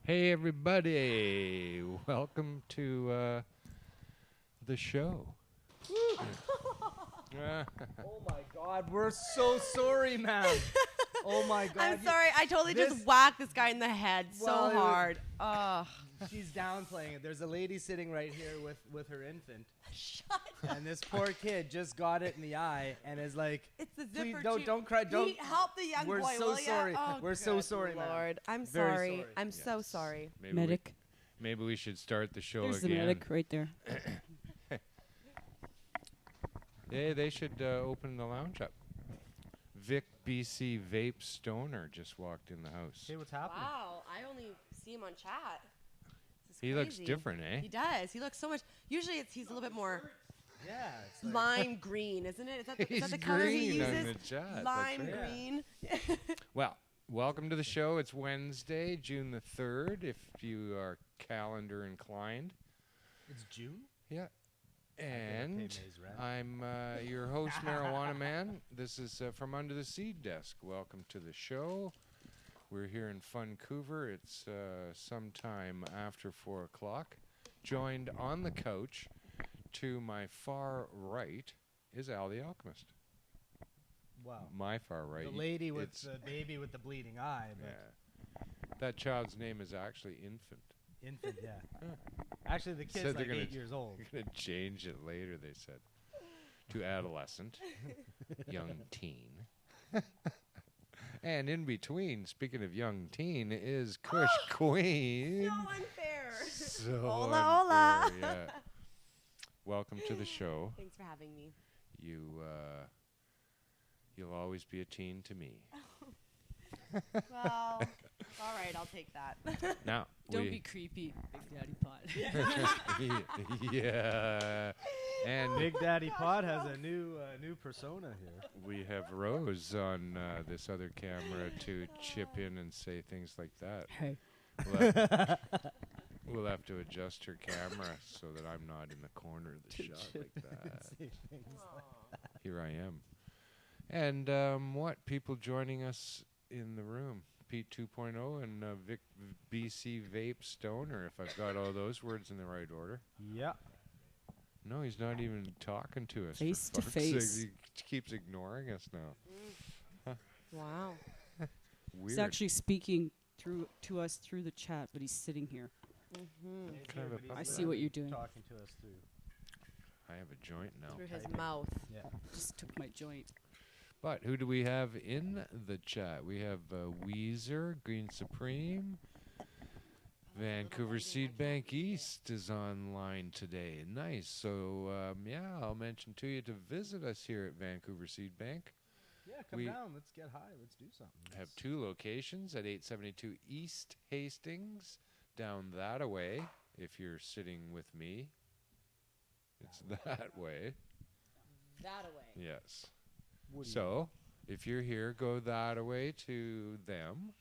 Hey everybody, welcome to the show. Oh my God, we're so sorry, ma'am. Oh my God. I'm sorry, I totally just whacked this guy in the head so hard. Ugh. She's downplaying it. There's a lady sitting right here with her infant. Shut up. And this poor kid just got it in the eye and is like, It's the please zipper don't cry. Don't help the young We're boy, so will ya? sorry. Oh, We're so good sorry, ma'am. Lord. I'm Very sorry. sorry. I'm so Yes. sorry. Medic. Maybe we should start the show There's again. the medic right there. Yeah, they should open the lounge up. Vic BC Vape Stoner just walked in the house. Hey, what's happening? Wow, I only see him on chat. This is He looks crazy. different, eh? He does. He looks so much. Usually he's a little bit more Yeah, it's like lime green, isn't it? Is that He's the color he green on uses? the chat. That's Lime right. green. Well, welcome to the show. It's Wednesday, June the 3rd, if you are calendar inclined. It's June? Yeah. pay And May's rent. I'm your host, Marijuana Man. This is from Under the Seed Desk. Welcome to the show. We're here in Vancouver. It's sometime after 4 o'clock. Joined on the couch to my far right is Al the Alchemist. Wow. My far right. The lady with It's- the baby with the bleeding eye. But Yeah. That child's name is actually Infant. Infant, yeah. Actually, the Said kid's they're like gonna 8 years old. You're going to change it later, they said, to adolescent, young teen. And in between, speaking of young teen, is Kush Queen. So unfair. So Hola, hola. unfair, yeah. Welcome to the show. Thanks for having me. You'll always be a teen to me. Well, all right, I'll take that. Now, Don't we be creepy, Big Daddy Pot. yeah. And Big Daddy Pod has a new persona here. we have Rose on this other camera to chip in and say things like that. Hey. We'll have to adjust her camera so that I'm not in the corner of the shot like that. Here I am. And what? People joining us in the room. Pete 2.0 and Vic BC Vape Stoner, if I've got all those words in the right order. Yeah. No, he's not even talking to us. Face for to fuck's sake. face. He keeps ignoring us now. Wow. Weird. He's actually speaking to us through the chat, but he's sitting here. Kind of a I see what you're doing. Talking to us through. I have a joint now. Through his mouth. Yeah. Just took my joint. But who do we have in the chat? We have Weezer, Green Supreme. Vancouver Seed Bank East is online today. Nice. So, yeah, I'll mention to you to visit us here at Vancouver Seed Bank. Yeah, come We down. Let's get high. Let's do something. Have 2 locations at 872 East Hastings, down that away, if you're sitting with me. It's that way. That away. Yes. So, if you're here, go that away to them,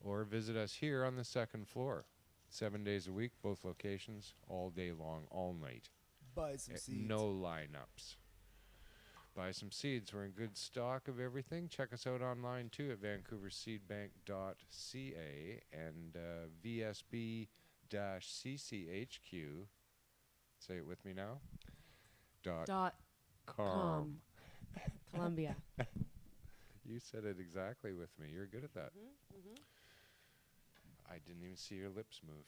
or visit us here on the 2nd floor. 7 days a week, both locations, all day long, all night. Buy some seeds. No lineups. Buy some seeds. We're in good stock of everything. Check us out online too at vancouverseedbank.ca and VSB-CCHQ. Say it with me now. Dot com. Columbia. You said it exactly with me. You're good at that. I didn't even see your lips move.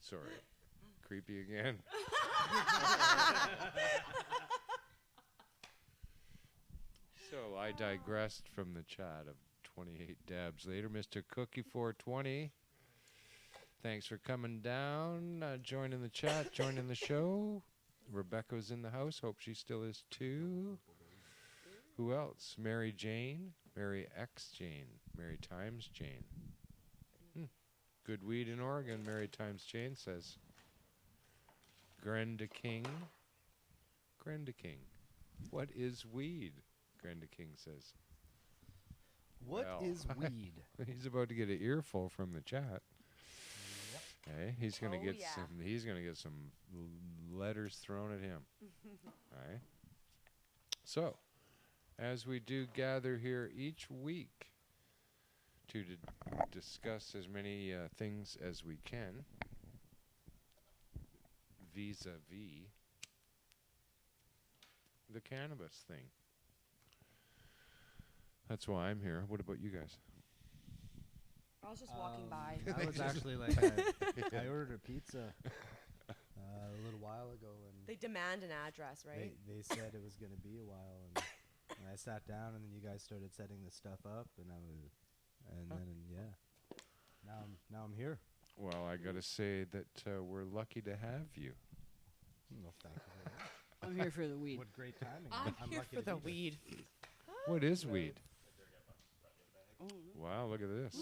Sorry. Creepy again. So I digressed from the chat of 28 dabs later. Mr. Cookie 420. Thanks for coming down, joining the chat, joining the show. Rebecca's in the house. Hope she still is too. Who else? Mary Jane. Mary X Jane. Mary Times Jane. Good weed in Oregon, Mary Times Jane says. Grenda King. Grenda King. What is weed? Grenda King says. What Well. is weed? He's about to get an earful from the chat. Okay, he's gonna Oh, get yeah. some. He's gonna get some letters thrown at him. All right. So, as we do gather here each week, to discuss as many things as we can vis-a-vis the cannabis thing. That's why I'm here. What about you guys? I was just walking by. I was actually like, I ordered a pizza a little while ago, and They demand an address, right? they said it was going to be a while, and I sat down, and then you guys started setting this stuff up, and now I'm here. Well, I gotta say that we're lucky to have you. Well, thank you very much. I'm here for the weed. What great timing! I'm here lucky for to the be here. weed. What is weed? Oh, Wow, look at this.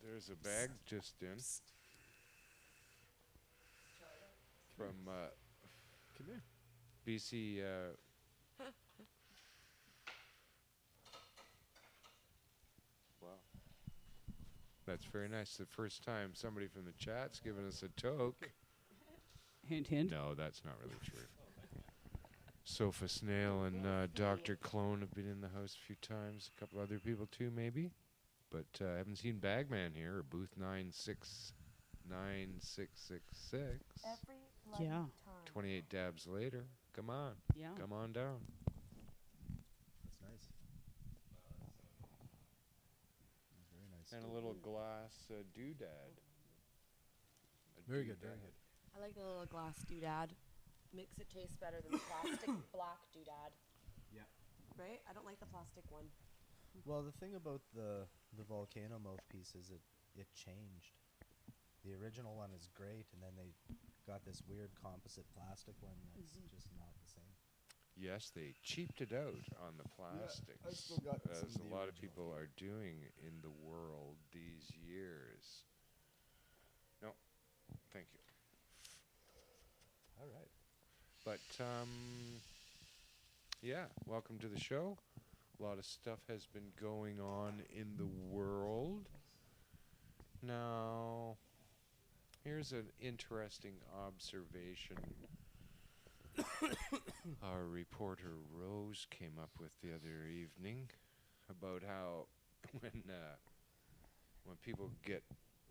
There's a bag just in from Come here. BC. Wow, that's very nice. The first time somebody from the chat's given us a toke. hint, hint. No, that's not really true. Sofa Snail and Dr. Clone have been in the house a few times. A couple other people too, maybe. But I haven't seen Bagman here, or Booth 9666. Yeah. 28 dabs later. Come on. Yeah. Come on down. That's nice. That's very nice. And a little glass doodad. Very good. Very good. I like the little glass doodad. Makes it taste better than the plastic black doodad. Yeah. Right? I don't like the plastic one. Well, the thing about the volcano mouthpiece is it changed. The original one is great, and then they got this weird composite plastic one that's just not the same. Yes, they cheaped it out on the plastics, I still got some as of a the lot of original. people are doing in the world these years. No, thank you. All right. But, yeah, welcome to the show. A lot of stuff has been going on in the world. Now, here's an interesting observation our reporter Rose came up with the other evening about how when people get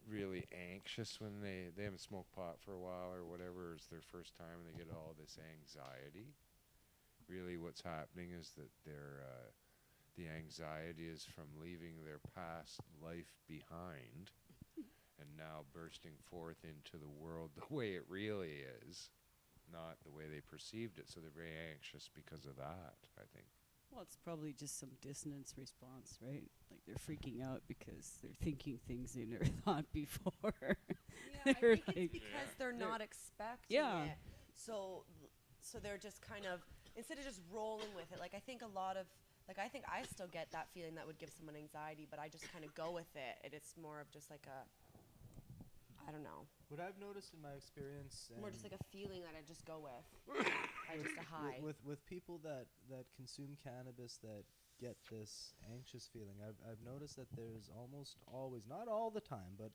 really anxious when they haven't smoked pot for a while or whatever, it's their first time and they get all this anxiety. Really what's happening is that the anxiety is from leaving their past life behind and now bursting forth into the world the way it really is, not the way they perceived it. So they're very anxious because of that, I think. Well, it's probably just some dissonance response, right? Like they're freaking out because they're thinking things they never thought before. Yeah, I They're think it's like- because they're not expecting Yeah. it. So they're just kind of, instead of just rolling with it, like I think a lot of, like I think I still get that feeling that would give someone anxiety, but I just kind of go with it. And it's more of just like a, I don't know, What I've noticed in my experience, more just like a feeling that I just go with. I just a wi- high. with people that consume cannabis that get this anxious feeling, I've noticed that there's almost always, not all the time, but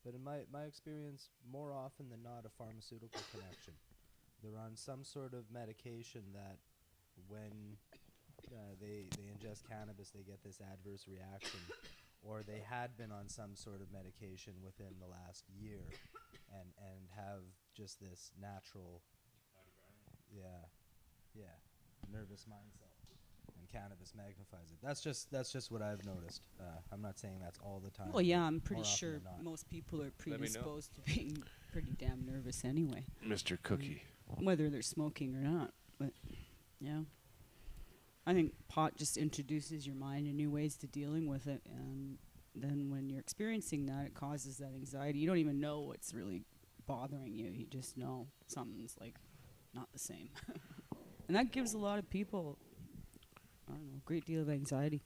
in my experience, more often than not, a pharmaceutical connection. They're on some sort of medication that when they ingest cannabis, they get this adverse reaction, or they had been on some sort of medication within the last year, and have just this natural, nervous mindset, and cannabis magnifies it. That's just what I've noticed. I'm not saying that's all the time. Well, yeah, I'm more pretty often sure than not. most people are Let me know. predisposed to being pretty damn nervous anyway, Mr. Cookie. whether they're smoking or not. But yeah, I think pot just introduces your mind to new ways to dealing with it, and then when you're experiencing that, it causes that anxiety. You don't even know what's really bothering you. You just know something's like not the same, and that gives a lot of people, I don't know, a great deal of anxiety.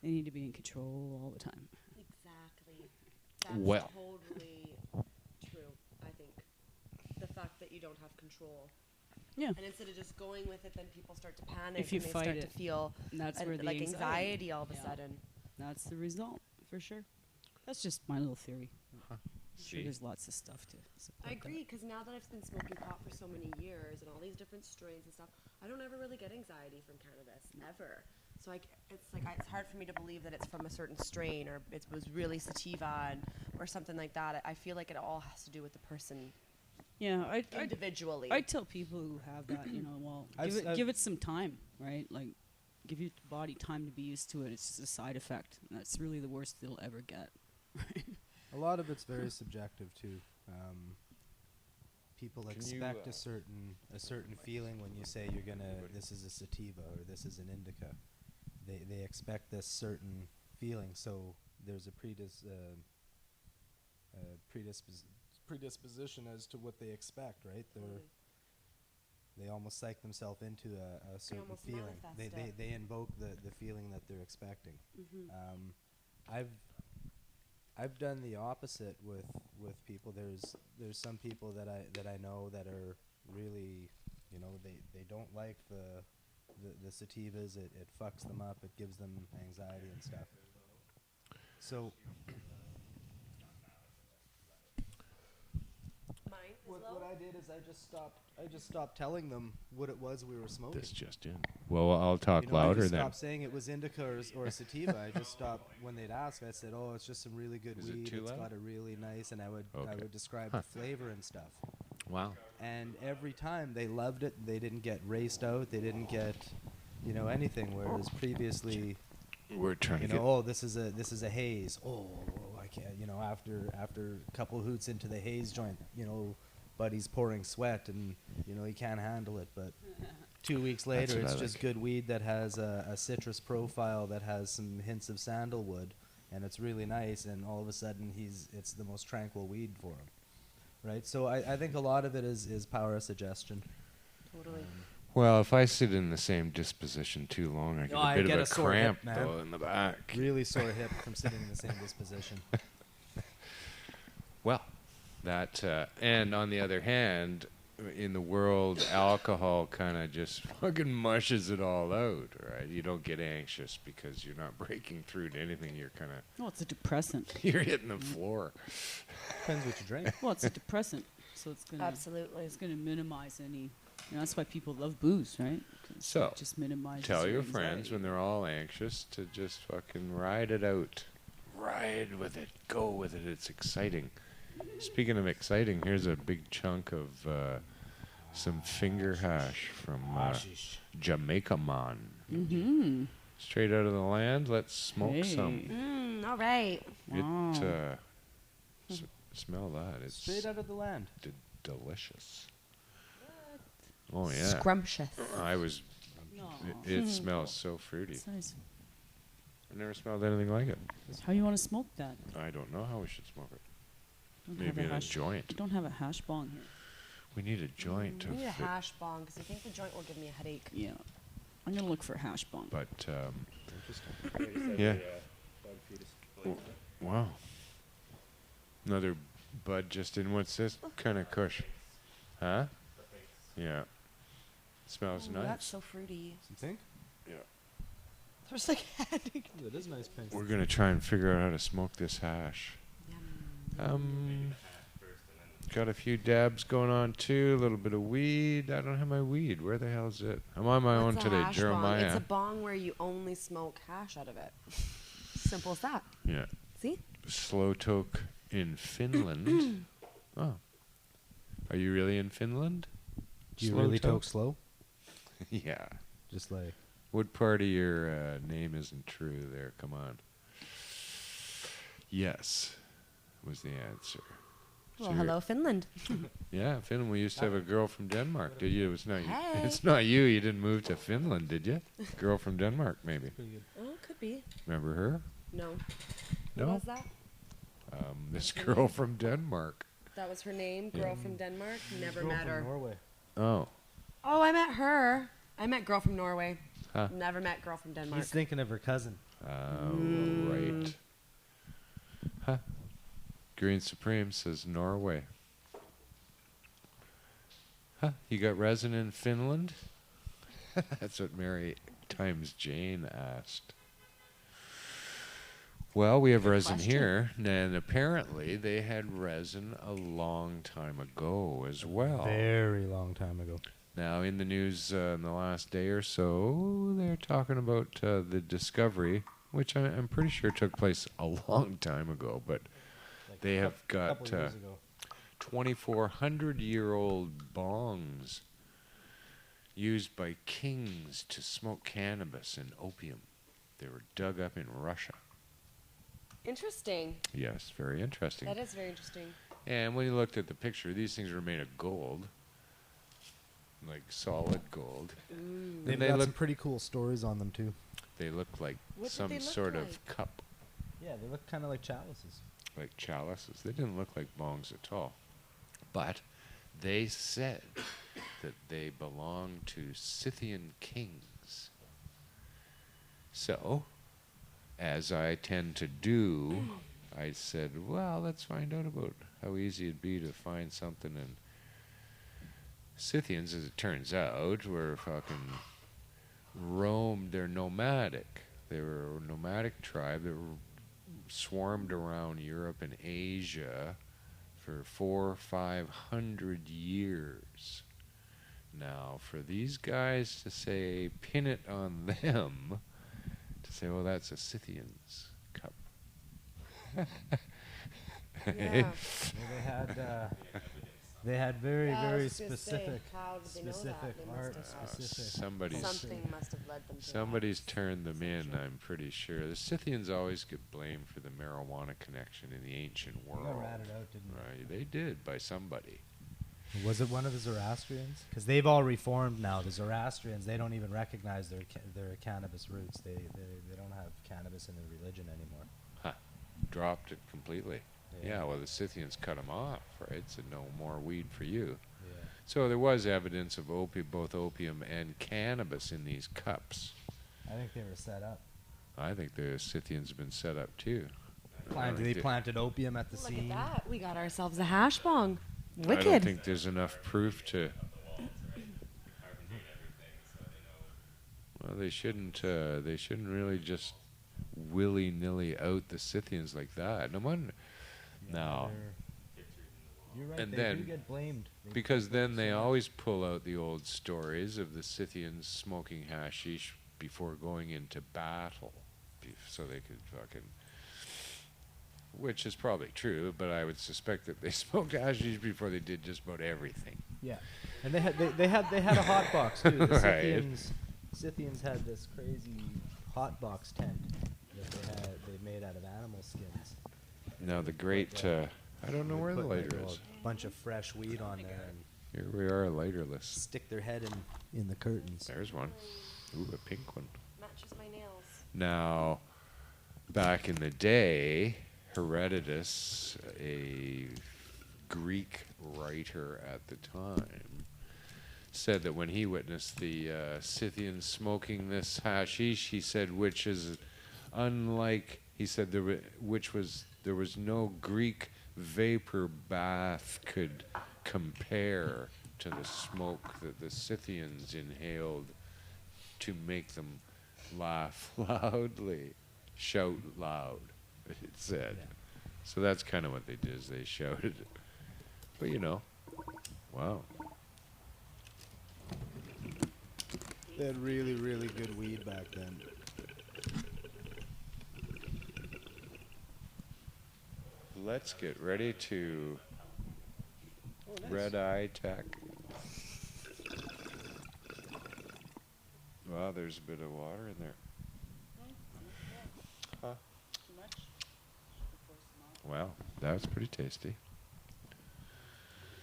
They need to be in control all the time. Exactly. That's Well. totally true, I think. The fact that you don't have control. Yeah. And instead of just going with it, then people start to panic If you and they fight start it, to feel And that's where the like anxiety all of a Yeah. sudden. That's the result, for sure. That's just my little theory. Sure, there's lots of stuff to support. I agree, because now that I've been smoking pot for so many years and all these different strains and stuff, I don't ever really get anxiety from cannabis, ever. So it's hard for me to believe that it's from a certain strain or it was really sativa or something like that. I feel like it all has to do with the person Yeah, individually. I tell people who have that, well, give it some time, right? Like, give your body time to be used to it. It's just a side effect. And that's really the worst it'll ever get. A lot of it's very subjective too. People expect a certain feeling when you say this is a sativa or this is an indica. They expect this certain feeling, so there's a predisposition as to what they expect, right? They almost psych themselves into a certain feeling. They invoke the feeling that they're expecting. I've done the opposite with people. There's some people that I know that are really, they don't like the sativas. It fucks them up. It gives them anxiety and stuff. So what I did is I just stopped telling them what it was we were smoking. This just in. Well, I'll talk louder I then. stopped saying it was indica or sativa. I just stopped when they'd ask. I said, "Oh, it's just some really good Is it weed. too It's loud? got a really nice," and I would describe the flavor and stuff. Wow. And every time they loved it. They didn't get raced out. They didn't get, anything. Whereas previously, We're trying to get. oh, this is a haze. Oh, I can't. After a couple hoots into the haze joint, buddy's pouring sweat and he can't handle it. But 2 weeks later, what it's I just like. good weed that has a citrus profile that has some hints of sandalwood, and it's really nice. And all of a sudden, it's the most tranquil weed for him, right? So I think a lot of it is power of suggestion. Totally. Well, if I sit in the same disposition too long, I get I a bit get of a a sore cramp hip, man. though in the back. Really sore hip from sitting in the same disposition. Well, that and on the other hand, in the world, alcohol kind of just fucking mushes it all out, right? You don't get anxious because you're not breaking through to anything. You're kind of No, it's a depressant. you're hitting the floor. Depends what you drink. Well, it's a depressant, so it's gonna Absolutely. it's gonna minimize any. That's why people love booze, right? 'Cause So, it just minimizes. Tell your anxiety. friends when they're all anxious to just fucking ride it out. Ride with it. Go with it. It's exciting. Speaking of exciting, here's a big chunk of some finger hash from Jamaica Man. Mm-hmm. Straight out of the land. Let's smoke some. All right. Wow. Smell that. It's Straight out of the land. delicious. Oh, yeah. Scrumptious. I was... No. It smells so fruity. It's nice. I've never smelled anything like it. How you want to smoke that? I don't know how we should smoke it. Don't Maybe have in a hash. joint. You don't have a hash bong here. We need a joint to I need a fit. hash bong because I think the joint will give me a headache. Yeah. I'm gonna look for a hash bong. But, yeah. Wow. Another bud just in. What's this kind of kush? Huh? Yeah. Smells Ooh, nice. That's so fruity. You think? Yeah. There's like headache. It is nice pink. We're gonna try and figure out how to smoke this hash. Got a few dabs going on too. A little bit of weed. I don't have my weed. Where the hell is it? I'm on my own What's a today, hash Jeremiah. Bong? It's a bong where you only smoke hash out of it. Simple as that. Yeah. See? Slow toke in Finland. Oh. Are you really in Finland? Do you Slow really toke? talk slow? Yeah. Just like What part of your name isn't true there? Come on. Yes, was the answer. Well, So you're- hello, Finland. Yeah, Finland. We used to have a girl from Denmark. Did you? It was not you. Hey. It's not you. You didn't move to Finland, did you? Girl from Denmark, maybe. pretty good. Oh, could be. Remember her? No. No. What was that? This girl from Denmark. That was her name, girl from Denmark. Never Girl met from her. Norway. Oh. Oh, I met her. I met girl from Norway. Huh. Never met girl from Denmark. He's thinking of her cousin. Right. Huh. Green Supreme says Norway. Huh. You got resin in Finland? That's what Mary times Jane asked. Well, we have Good resin question. here, and apparently they had resin a long time ago as well. Very long time ago. Now, in the news in the last day or so, they're talking about the discovery, which I'm pretty sure took place a long time ago, but Like they have got couple years ago. 2,400-year-old bongs used by kings to smoke cannabis and opium. They were dug up in Russia. Interesting. Yes, very interesting. That is very interesting. And when you looked at the picture, these things were made of gold, like solid gold. Mm. They've they got look- some pretty cool stories on them too. They look like What did some they look sort of like? cup, Yeah, they look kind of like chalices. like chalices. They didn't look like bongs at all. But they said that they belong to Scythian kings. So, as I tend to do, I said, well, let's find out about how easy it'd be to find something. And Scythians, as it turns out, were fucking roamed. They're nomadic. They were a nomadic tribe that were swarmed around Europe and Asia for 400-500 years. Now, for these guys to say, pin it on them, to say, well, that's a Scythian's cup. Yeah. Well, they had very Yeah, I very was gonna say, specific how did they know that? specific They must art, have- specific. Somebody's Something must have led them to Somebody's that. turned them in, Essential. I'm pretty sure. The Scythians always get blamed for the marijuana connection in the ancient They world. got ratted out, didn't they? Right, they did by somebody. Was it one of the Zoroastrians? Because they've all reformed now. The Zoroastrians, they don't even recognize their cannabis roots. They don't have cannabis in their religion anymore. Dropped it completely. Yeah, well, the Scythians cut them off, right? Said no more weed for you. Yeah. So there was evidence of both opium and cannabis in these cups. I think they were set up. I think the Scythians have been set up too. They planted opium at the Look scene. at that. We got ourselves a hash bong. I don't Wicked. think there's enough proof to. Well, they shouldn't. They shouldn't really just willy-nilly out the Scythians like that. No one. No. You're right. And they then- do get blamed. Because then they so much. always pull out the old stories of the Scythians smoking hashish before going into battle, so they could fucking. Which is probably true, but I would suspect that they smoked hashish before they did just about everything. Yeah, and they had a hot box too. The Right. Scythians had this crazy hot box tent that they made out of animal skins. Now the great. I don't know They'd where the put, like, lighter a is. bunch of fresh weed on there and Here we are, lighterless. stick their head in the curtains. There's one. Ooh, a pink one. Matches my nails. Now, back in the day, Herodotus, a Greek writer at the time, said that when he witnessed the Scythians smoking this hashish, he said, which is unlike, he said, there was no Greek vapor bath could compare to the smoke that the Scythians inhaled to make them laugh loudly, shout loud, it said. Yeah. So that's kind of what they did, is they shouted. But wow. They had really, really good weed back then. Let's get ready to red eye tech. Wow, there's a bit of water in there. Huh. Wow, that's pretty tasty.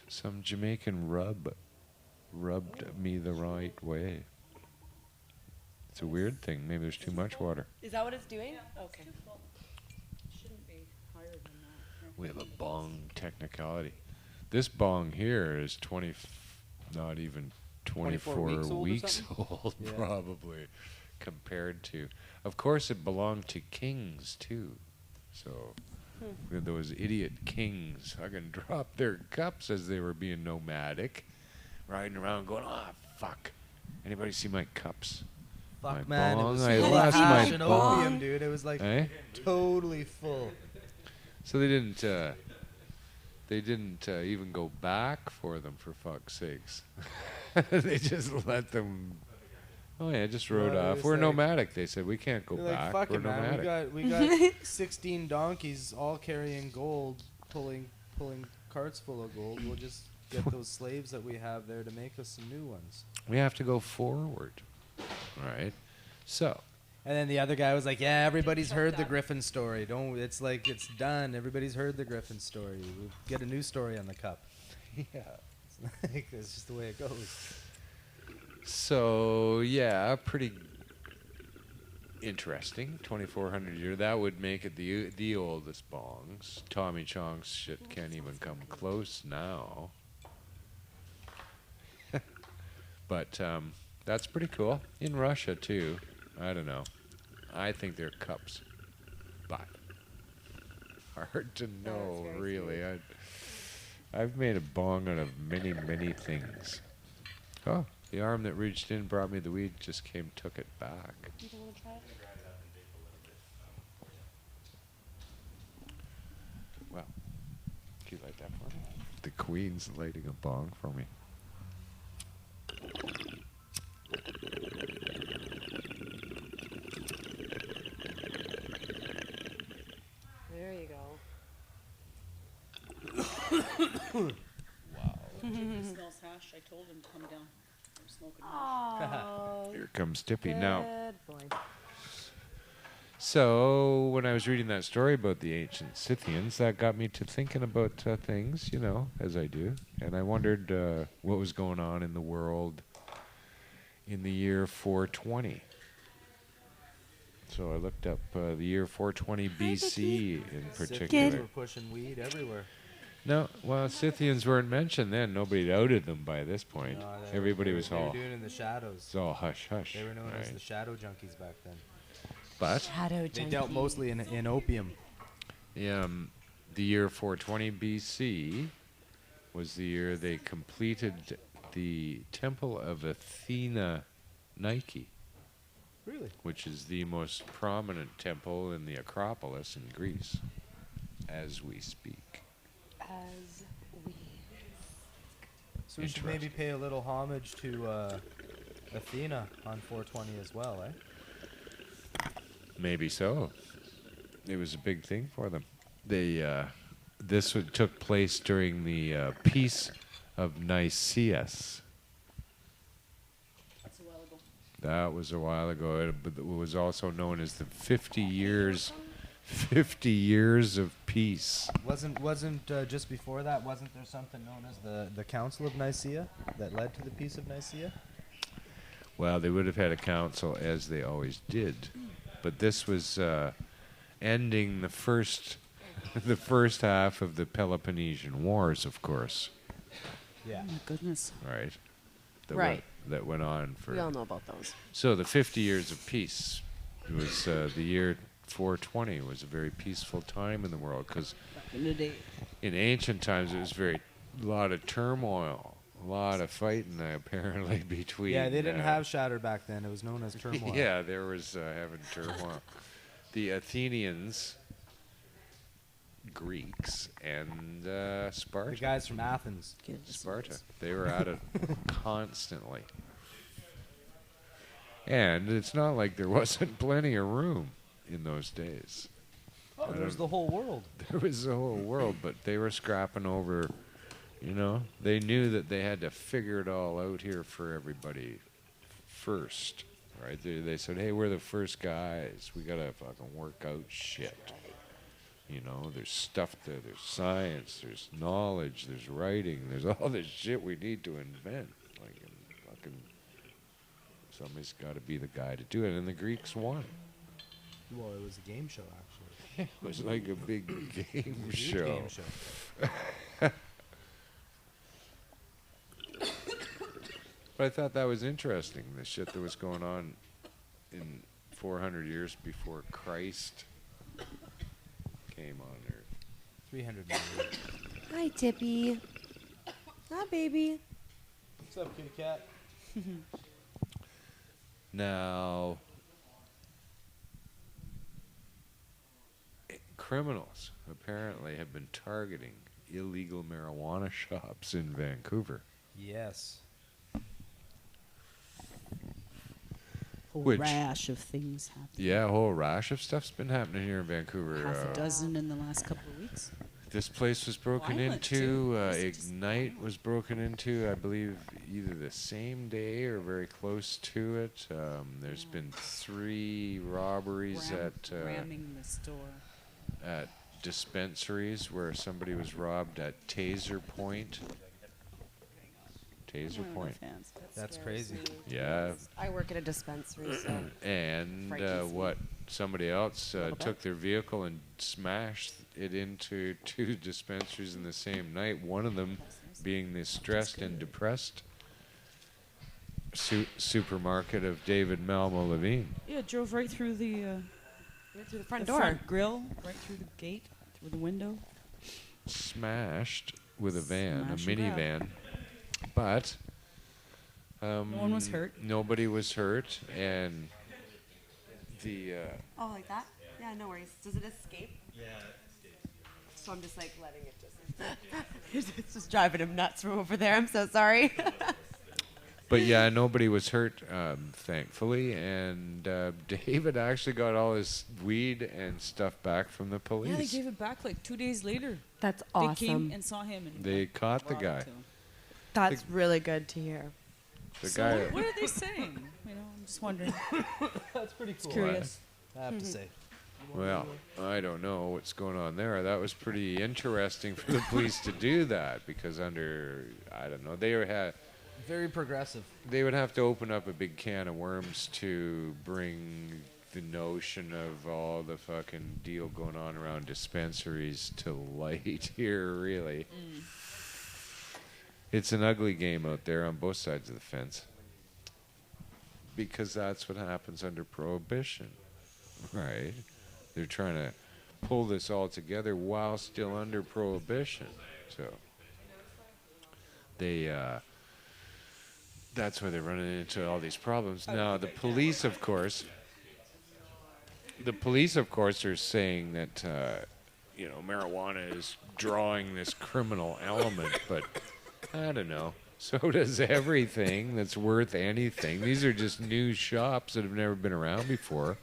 Some Jamaican rubbed me the right way. It's a weird thing. Maybe there's too much water. Is that what it's doing? Okay. Shouldn't be higher than that. We have a bong technicality. This bong here is not even 24 weeks old, Yeah. probably, compared to. Of course, it belonged to kings too. So those idiot kings fucking dropped their cups as they were being nomadic, riding around going, "Ah, fuck! Anybody see my cups?" Fuck, My man. It bong, was I full of lost hash my and bong. opium, dude. It was like Eh? totally full. So they didn't even go back for them, for fuck's sakes. They just let them. Oh yeah, just rode No, it off. was We're like- nomadic. They said we can't go They're back. like, fuck We're it, man. nomadic. We got 16 donkeys all carrying gold, pulling carts full of gold. We'll just get those slaves that we have there to make us some new ones. We have to go forward. All right. So And then the other guy was like, "Yeah, everybody's heard the Griffin story. Don't. It's like it's done. Everybody's heard the Griffin story. We'll get a new story on the cup." yeah. It's like it's just the way it goes. So yeah, pretty interesting. 2,400 year. That would make it the oldest bongs. Tommy Chong's shit can't even come close now. But that's pretty cool. In Russia too. I don't know. I think they're cups, but hard to know very really. I've made a bong out of many things. Oh, the arm that reached in brought me the weed just took it back. You don't want to try it? Well, can you light that for me? The Queen's lighting a bong for me. There you go. Wow. He smells hash. I told him to come down. I'm smoking hash. Oh, Here comes Tippy now. good boy. So when I was reading that story about the ancient Scythians, that got me to thinking about things, as I do. And I wondered what was going on in the world in the year 420. So I looked up the year 420 BC in particular. Scythians were pushing weed everywhere. No, well, Scythians weren't mentioned then. Nobody had outed them by this point. No, Everybody was they were all, doing it in the shadows. it's all hush hush. They were known as right? the shadow junkies back then. But Shadow They dealt mostly in opium. the year 420 BC was the year they completed the Temple of Athena Nike, Really? which is the most prominent temple in the Acropolis in Greece, as we speak. As we. So we should maybe pay a little homage to Athena on 420 as well, eh? Maybe so. It was a big thing for them. They took place during the Peace of Nicaea. That's a while ago. That was a while ago, but it was also known as the 50 years of peace. Wasn't just before that? Wasn't there something known as the Council of Nicaea that led to the Peace of Nicaea? Well, they would have had a council, as they always did, but this was ending the first half of the Peloponnesian Wars, of course. Yeah. Oh my goodness. Right. Right. That went on for. We all know about those. So the 50 years of peace was the year 420 was a very peaceful time in the world, because Back in the day. in ancient times it was a lot of turmoil, a lot of fighting apparently between. Yeah, they didn't have shatter back then. It was known as turmoil. Yeah, there was having turmoil. The Athenians, Greeks, and Sparta. The guys from Athens. Sparta. They were at it constantly. And it's not like there wasn't plenty of room in those days. Oh, I there's don't- the whole world. There was the whole world, but they were scrapping over, they knew that they had to figure it all out here for everybody first, right? They said, hey, we're the first guys. We got to fucking work out shit. There's stuff there. There's science. There's knowledge. There's writing. There's all this shit we need to invent. Like, and fucking somebody's got to be the guy to do it. And the Greeks won. Well, it was a game show, actually. It was like a big game Huge show. Game show. But I thought that was interesting, the shit that was going on in 400 years before Christ came on Earth. 300 million. Hi, Tippy. Hi, baby. What's up, kitty cat? Now, criminals apparently have been targeting illegal marijuana shops in Vancouver. Yes. Whole Which- rash of things happening. Yeah, a whole rash of stuff's been happening here in Vancouver. Half a dozen in the last couple of weeks. This place was broken Violent, into. too. Is it just Ignite violent? was broken into, I believe, either the same day or very close to it. There's Yeah. been 3 robberies Ramming the store. at dispensaries where somebody was robbed at Taser Point. Taser One of the Point. fans. That's scares crazy. me. Yeah. I work at a dispensary, so And Frightens me. what somebody else Little took bit. their vehicle and smashed it into 2 dispensaries in the same night. One of them being the stressed and depressed supermarket of David Malmo Levine. Yeah, drove right through the right through the front the door. front grill, right through the gate, through the window. Smashed with a van, Smash a and grab. minivan. But one was hurt. Nobody was hurt, and the Oh, like that? Yeah, no worries. Does it escape? Yeah. So I'm just like letting it just. It's just driving him nuts from over there. I'm so sorry. but yeah, nobody was hurt, thankfully. And David actually got all his weed and stuff back from the police. Yeah, they gave it back like 2 days later. That's They came and saw him and They caught the brought him guy. to him. That's really good to hear. The So guy. what are they saying? You know, I'm just wondering. That's pretty It's cool. curious. I have to say. Well, I don't know what's going on there. That was pretty interesting for the police to do that because under, I don't know, Very progressive. they would have to open up a big can of worms to bring the notion of all the fucking deal going on around dispensaries to light here, really. It's an ugly game out there on both sides of the fence. Because that's what happens under Prohibition, right? They're trying to pull this all together while still under Prohibition. So that's why they're running into all these problems. Now, the police, of course, are saying that, marijuana is drawing this criminal element, but I don't know. So does everything that's worth anything. These are just new shops that have never been around before.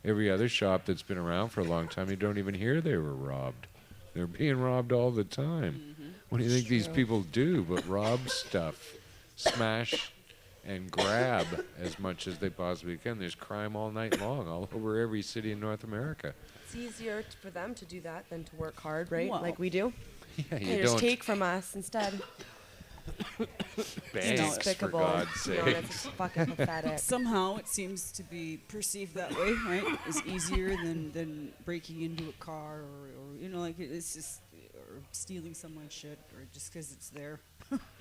Every other shop that's been around for a long time, you don't even hear they were robbed. They're being robbed all the time. What do you think these people do but rob stuff, smash, and grab as much as they possibly can? There's crime all night long, all over every city in North America. It's easier for them to do that than to work hard, right? Well- Like we do. Yeah, They you just don't take from us instead. banks, for Despicable. God's No, sake. that's fucking pathetic. Somehow it seems to be perceived that way, right? It's easier than breaking into a car or like it's just or stealing someone's shit or just because it's there,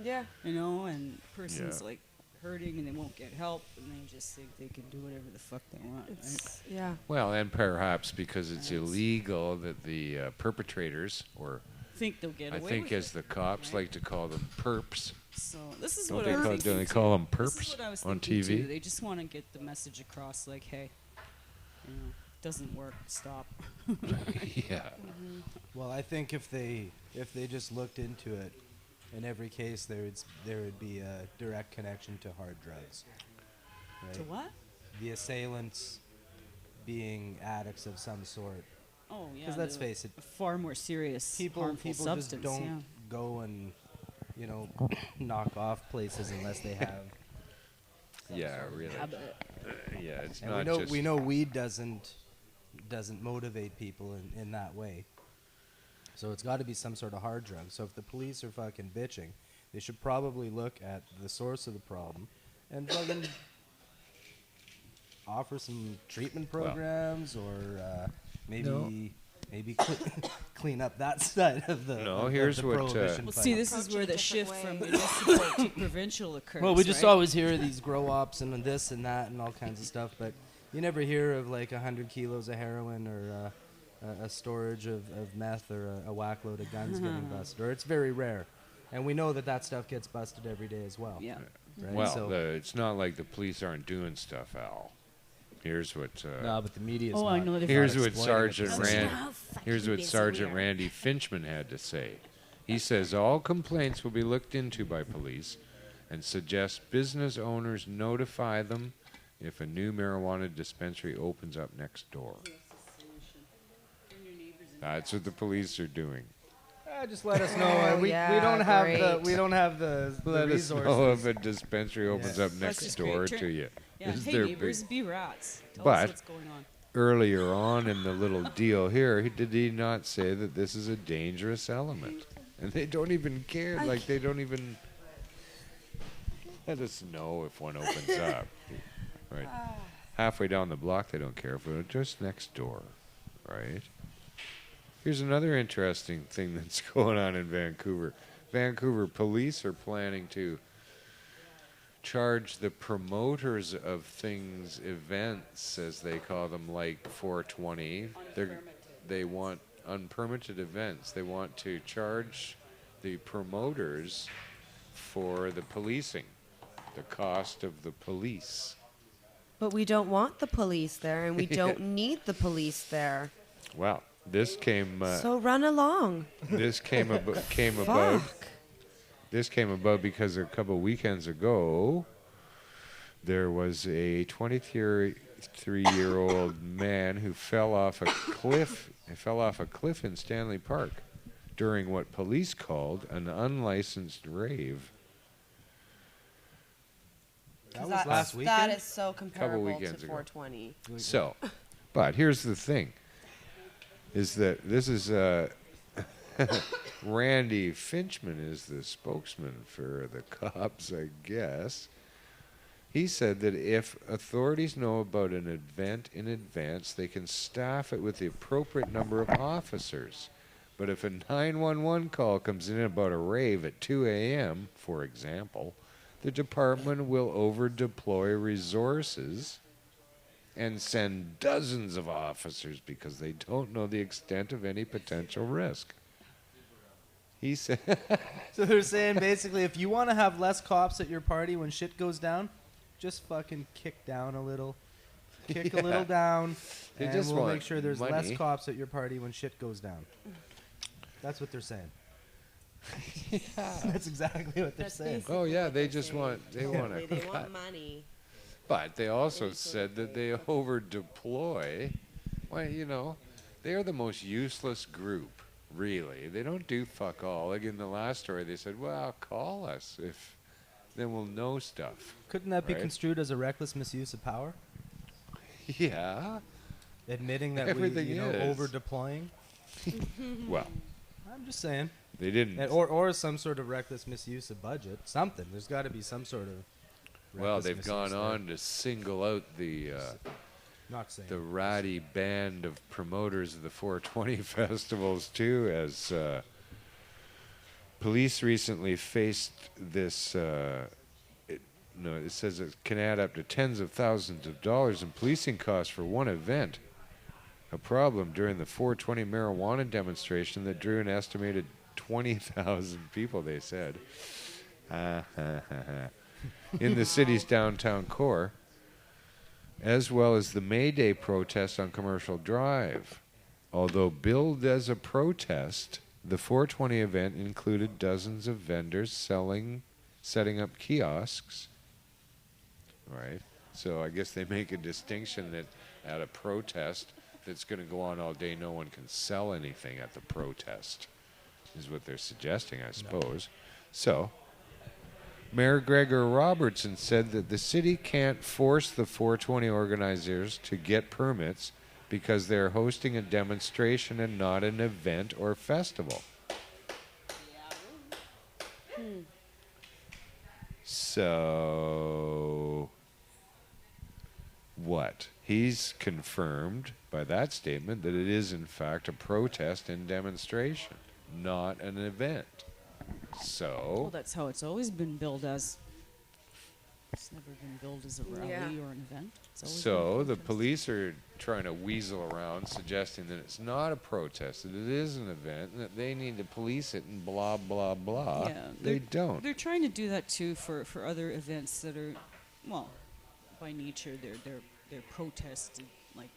Yeah. and person's Yeah. like hurting and they won't get help and they just think they can do whatever the fuck they want. Right? It's, yeah. Well, and perhaps because it's That's- illegal that the perpetrators, or Think they'll get I away think with as it. the cops right? like to call them perps. So this is Don't what they I was call, thinking don't they too. call them This perps is what I was on thinking TV? too. They just want to get the message across, like, hey, doesn't work. Stop. Yeah. Well, I think if they just looked into it, in every case there would be a direct connection to hard drugs. Right? To what? The assailants being addicts of some sort. Oh yeah. Because let's the face it, far more serious people harmful just substance. don't Yeah. go and knock off places unless they have. some Yeah, sort of really. Habit. Yeah, it's And not just. we know weed doesn't motivate people in that way. So it's got to be some sort of hard drug. So if the police are fucking bitching, they should probably look at the source of the problem and fucking offer some treatment Well, programs or maybe no. maybe clean up that side of the. No, of here's the what, prohibition Well, fight. see, this is Approach where it a the different shift from way. municipal to provincial occurs. Well, we just right? always hear these grow ops and this and that and all kinds of stuff, but you never hear of like 100 kilos of heroin or a storage of meth or a whack load of guns getting busted, or it's very rare. And we know that stuff gets busted every day as well. Yeah. Right? Well, So, it's not like the police aren't doing stuff, Al. Here's what. no, but the media is Oh, not. I know that if- Here's not what exploiting it Sergeant the same Rand. way. Here's what Sergeant Randy Finchman had to say. He says all complaints will be looked into by police, and suggests business owners notify them if a new marijuana dispensary opens up next door. That's what the police are doing. Just let us know. Oh, we yeah, don't have the great. we don't have the Let us resources. know if a dispensary opens Yes. up That's next just door great. to you. Yeah, Is hey there neighbors, big- be rats. Tell But- us what's going on. Earlier on in the little deal here, did he not say that this is a dangerous element? And they don't even care. Like, they don't even let us know if one opens up. Right. Halfway down the block, they don't care if it's just next door. Right? Here's another interesting thing that's going on in Vancouver. Vancouver police are planning to charge the promoters of things, events, as they call them, like 420. They want unpermitted events. They want to charge the promoters for the policing, the cost of the police. But we don't want the police there, and we Yeah. don't need the police there. Well, this came. So run along. This came about. Fuck. This came about because a couple weekends ago, there was a 23-year-old man who fell off a cliff. He fell off a cliff in Stanley Park during what police called an unlicensed rave. That was last weekend. That is so comparable to weekends ago. 420. So, but here's the thing: is that this is Randy Finchman is the spokesman for the cops, I guess. He said that if authorities know about an event in advance, they can staff it with the appropriate number of officers. But if a 911 call comes in about a rave at 2 a.m., for example, the department will over-deploy resources and send dozens of officers because they don't know the extent of any potential risk. He said, So they're saying basically, if you want to have less cops at your party when shit goes down, just fucking kick down a little, kick a Yeah. little down, They and just we'll want make sure there's less money. cops at your party when shit goes down. That's what they're saying. That's exactly what they're That's saying. basically oh yeah, what they they're just saying. want they want They a cut. want money. But they also Any sort said of that they over-deploy. Well, you know, they are the most useless group, really. They don't do fuck all. Like in the last story, they said, well, call us if then we'll know stuff. Couldn't that be Right. construed as a reckless misuse of power? Yeah. Admitting that Everything we, is. over deploying. Well, I'm just saying, they didn't. or some sort of reckless misuse of budget. Something. There's got to be some sort of. Well, reckless they've gone misuse on to single out the Not saying. ratty band of promoters of the 420 festivals too, as police recently faced this. It says it can add up to tens of thousands of dollars in policing costs for one event. A problem during the 420 marijuana demonstration that drew an estimated 20,000 people, they said, in the city's downtown core, as well as the May Day protest on Commercial Drive. Although billed as a protest, the 420 event included dozens of vendors setting up kiosks. Right? So I guess they make a distinction that at a protest that's going to go on all day, no one can sell anything at the protest, is what they're suggesting, I suppose. So, Mayor Gregor Robertson said that the city can't force the 420 organizers to get permits because they're hosting a demonstration and not an event or festival. So, what? He's confirmed by that statement that it is in fact a protest and demonstration, not an event. Well, So, that's how it's always been billed as. It's never been billed as a rally Yeah. or an event. It's always been a So the protest. police are trying to weasel around, suggesting that it's not a protest, that it is an event, and that they need to police it and blah, blah, blah. Yeah, They don't. They're trying to do that too for other events that are, well, by nature they're protest like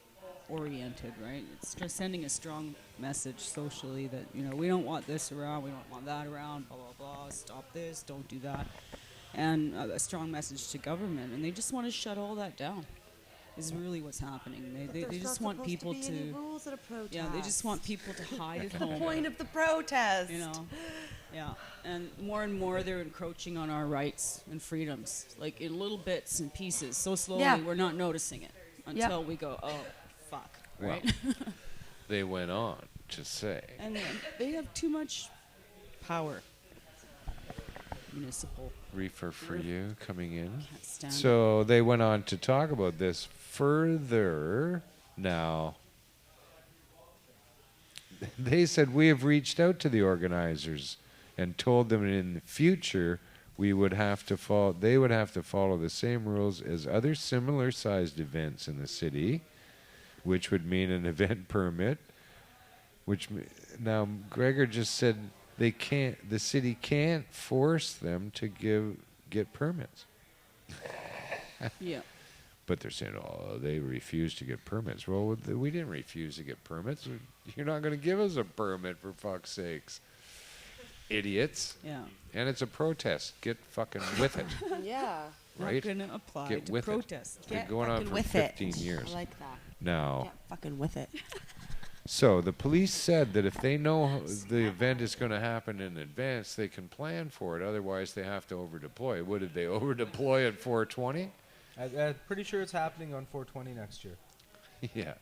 oriented, right? It's just sending a strong message socially that we don't want this around, we don't want that around, blah blah blah. Stop this, don't do that, and a strong message to government, and they just want to shut all that down. Is really what's happening. They just want people to. Rules at a protest. Yeah, they just want people to hide at home. Point of the protest. Yeah, and more they're encroaching on our rights and freedoms, like in little bits and pieces, so slowly Yeah. we're not noticing it until we go, oh, fuck, Well, right? they went on to say, And they have too much power. Municipal, reefer for you coming in. can't stand it. So they went on to talk about this further. Now, they said, we have reached out to the organizers and told them in the future they would have to follow the same rules as other similar sized events in the city, which would mean an event permit. Now Gregor just said the city can't force them to get permits. Yeah. But they're saying, oh, they refuse to get permits. Well, we didn't refuse to get permits. You're not going to give us a permit, for fuck's sakes. Idiots. Yeah. And it's a protest. Get fucking with it, Yeah. right? Not gonna apply Get to with it. protest. It's been Get going on fucking for with 15 it. years. I like that. Now, Get fucking with it. so the police said that if they know the event is going to happen in advance, they can plan for it. Otherwise, they have to over-deploy. What did they over-deploy at 420? I'm pretty sure it's happening on 420 next year. Yeah.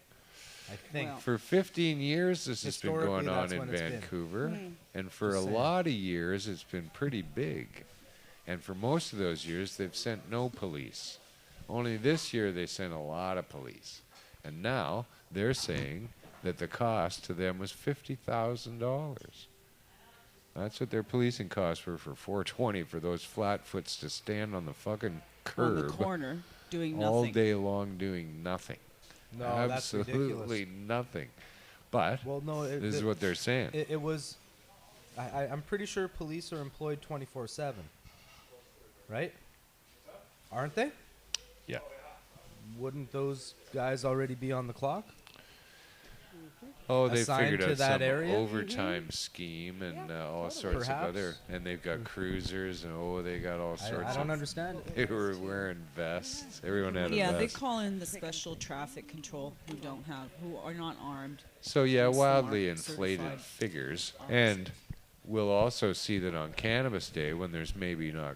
I think. Well, For 15 years, this has been going Historically, on that's in when it's been. Vancouver. And for Just a saying. lot of years, it's been pretty big. And for most of those years, they've sent no police. Only this year, they sent a lot of police. And now, they're saying that the cost to them was $50,000. That's what their policing costs were for 420, for those flatfoots to stand on the fucking on the curb corner doing nothing. all day long doing nothing. No, that's Absolutely ridiculous. nothing. But Well, no, this is what they're saying. it was. I'm pretty sure police are employed 24/7. Right? Aren't they? Yeah. Wouldn't those guys already be on the clock? Oh, they assigned figured to out that some area? overtime scheme and all sorts of Perhaps. other. And they've got cruisers and they got all sorts I don't of. understand it. They were wearing vests. Everyone had a Yeah, vest. they call in the special traffic control who are not armed. So yeah, Smart, wildly inflated certified figures, officers. and we'll also see that on Cannabis Day, when there's maybe not,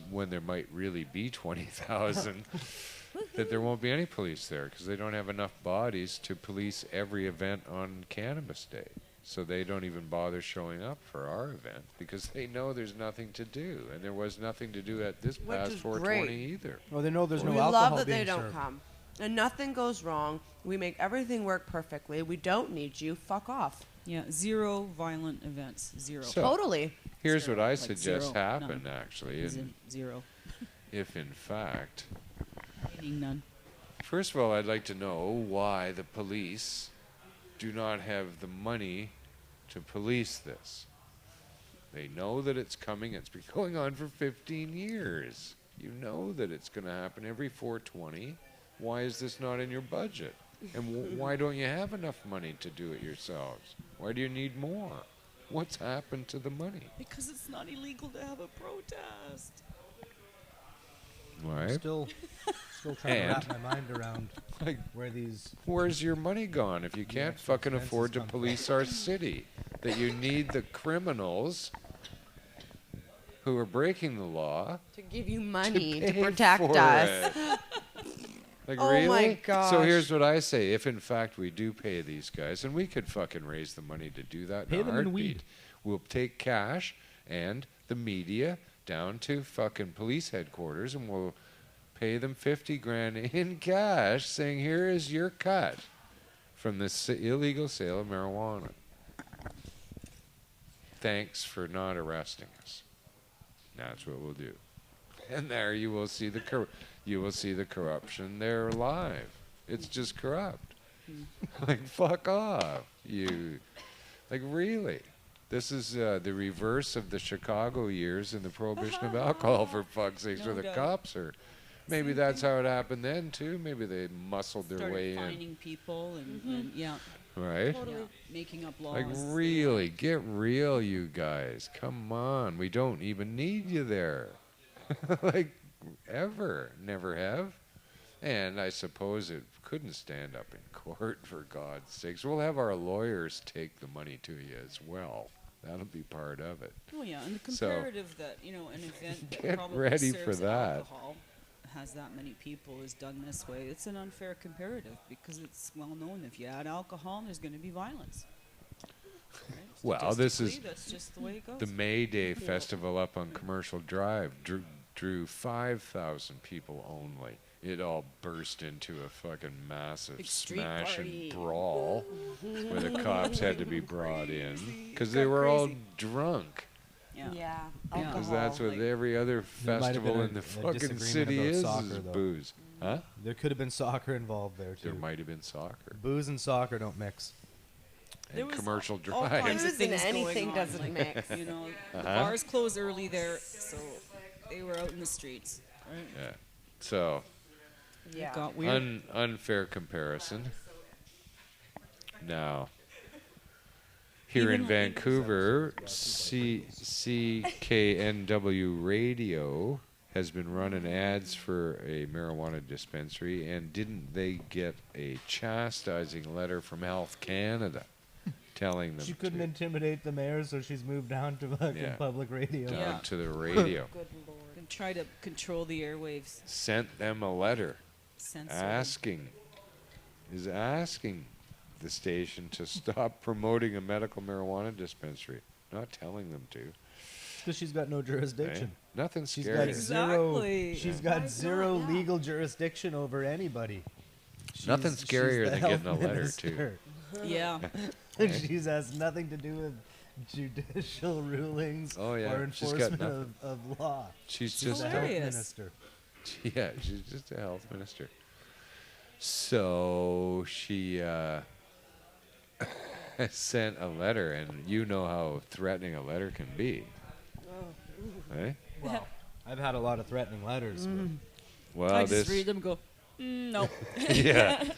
when there might really be 20,000, that there won't be any police there because they don't have enough bodies to police every event on Cannabis Day. So they don't even bother showing up for our event because they know there's nothing to do, and there was nothing to do at this Which past is 420 great. either. Well, they know there's no We alcohol love that being they don't served. come. And nothing goes wrong. We make everything work perfectly. We don't need you. Fuck off. Yeah, zero violent events. Zero. So- Totally. Here's Zero, what I like suggest zero, happen, none. actually, As and in zero. if in fact. Meaning none. First of all, I'd like to know why the police do not have the money to police this. They know that it's coming. It's been going on for 15 years. You know that it's going to happen every 420. Why is this not in your budget? And why don't you have enough money to do it yourselves? Why do you need more? What's happened to the money? Because it's not illegal to have a protest. Right? Still trying to wrap And- my mind around Like, where these. where's your money gone if you The can't extra fucking expenses afford to come from. police our city? That you need the criminals who are breaking the law To give you money to pay protect for us. it. Like, Oh really? my So gosh. here's what I say. If in fact we do pay these guys, and we could fucking raise the money to do that Pay in a them in heartbeat. weed. We'll take cash and the media down to fucking police headquarters and we'll pay them 50 grand in cash saying, here is your cut from this illegal sale of marijuana. Thanks for not arresting us. That's what we'll do. And there you will see the corruption there live. It's just corrupt. Like, fuck off. Like, really. This is the reverse of the Chicago years and the prohibition of alcohol, for fuck's sakes, No where the doubt. cops are. Maybe Same that's thing. how it happened then, too. Maybe they muscled their Started way in. finding people and yeah, Right? Totally. yeah, making up laws. Like, really, get real, you guys. Come on. We don't even need you there. Like, ever. Never have. And I suppose it couldn't stand up in court, for God's sakes. We'll have our lawyers take the money to you as well. That'll be part of it. Oh yeah, and the So, comparative that an event that get probably ready for serves that. alcohol has that many people is done this way. It's an unfair comparative because it's well known if you add alcohol, there's going to be violence. Right? Well, this is Statistically, that's just the way it goes. the May Day festival up on Commercial Drive drew 5,000 people only. It all burst into a fucking massive Big street smash party. and brawl where the cops had to be brought in because they Got were all crazy. drunk. Yeah. Yeah. Yeah. Because Alcohol. that's what Like- every other There might have festival been in the a fucking disagreement city about is soccer, though. booze. Huh? There could have been soccer involved there too. There might have been soccer. Booze and soccer don't mix. There And was Commercial all Drive. kinds of Booze and things going anything on, doesn't like, mix. You know, the Uh-huh. bars closed early there, so they were out in the streets. Right? Yeah. So, Yeah. It got weird. unfair comparison. Now, here in Even- Vancouver, CKNW Radio has been running ads for a marijuana dispensary, and didn't they get a chastising letter from Health Canada telling them She couldn't to intimidate the mayor, so she's moved down to fucking Yeah. public radio. down Yeah. to the radio? Good lord. And try to control the airwaves. Sent them a letter Censor. asking the station to stop promoting a medical marijuana dispensary. Not telling them to. Because she's got no Okay? jurisdiction. Nothing She's scary. got Exactly. She's Why got not? zero Yeah. legal jurisdiction over anybody. Nothing She's scarier the than health getting a letter, minister. Yeah. She has nothing to do with judicial rulings Oh, yeah. or She's got enforcement of law. She's She's just the a, health Hilarious. minister. yeah, she's just a health minister. So she sent a letter, and you know how threatening a letter can be, eh? Well, I've had a lot of threatening letters. but Well, I this just read them and go, no. yeah. The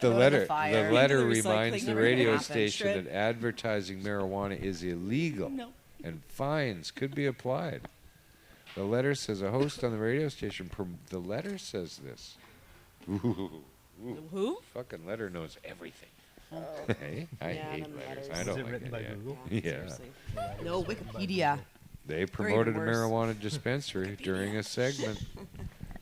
Throw the letter, fire. letter Into the reminds recycling, the never radio gonna happen. station Shred. that advertising marijuana is illegal No. and fines could be applied. The letter says a host on the radio station. The letter says this. Ooh, Who? fucking letter knows everything. Oh. Hey, I Yeah, hate them letters. letters. I Is don't it like written it. by Yeah. Google? Yeah. Seriously. No, Wikipedia. They promoted a worse. marijuana dispensary during a segment.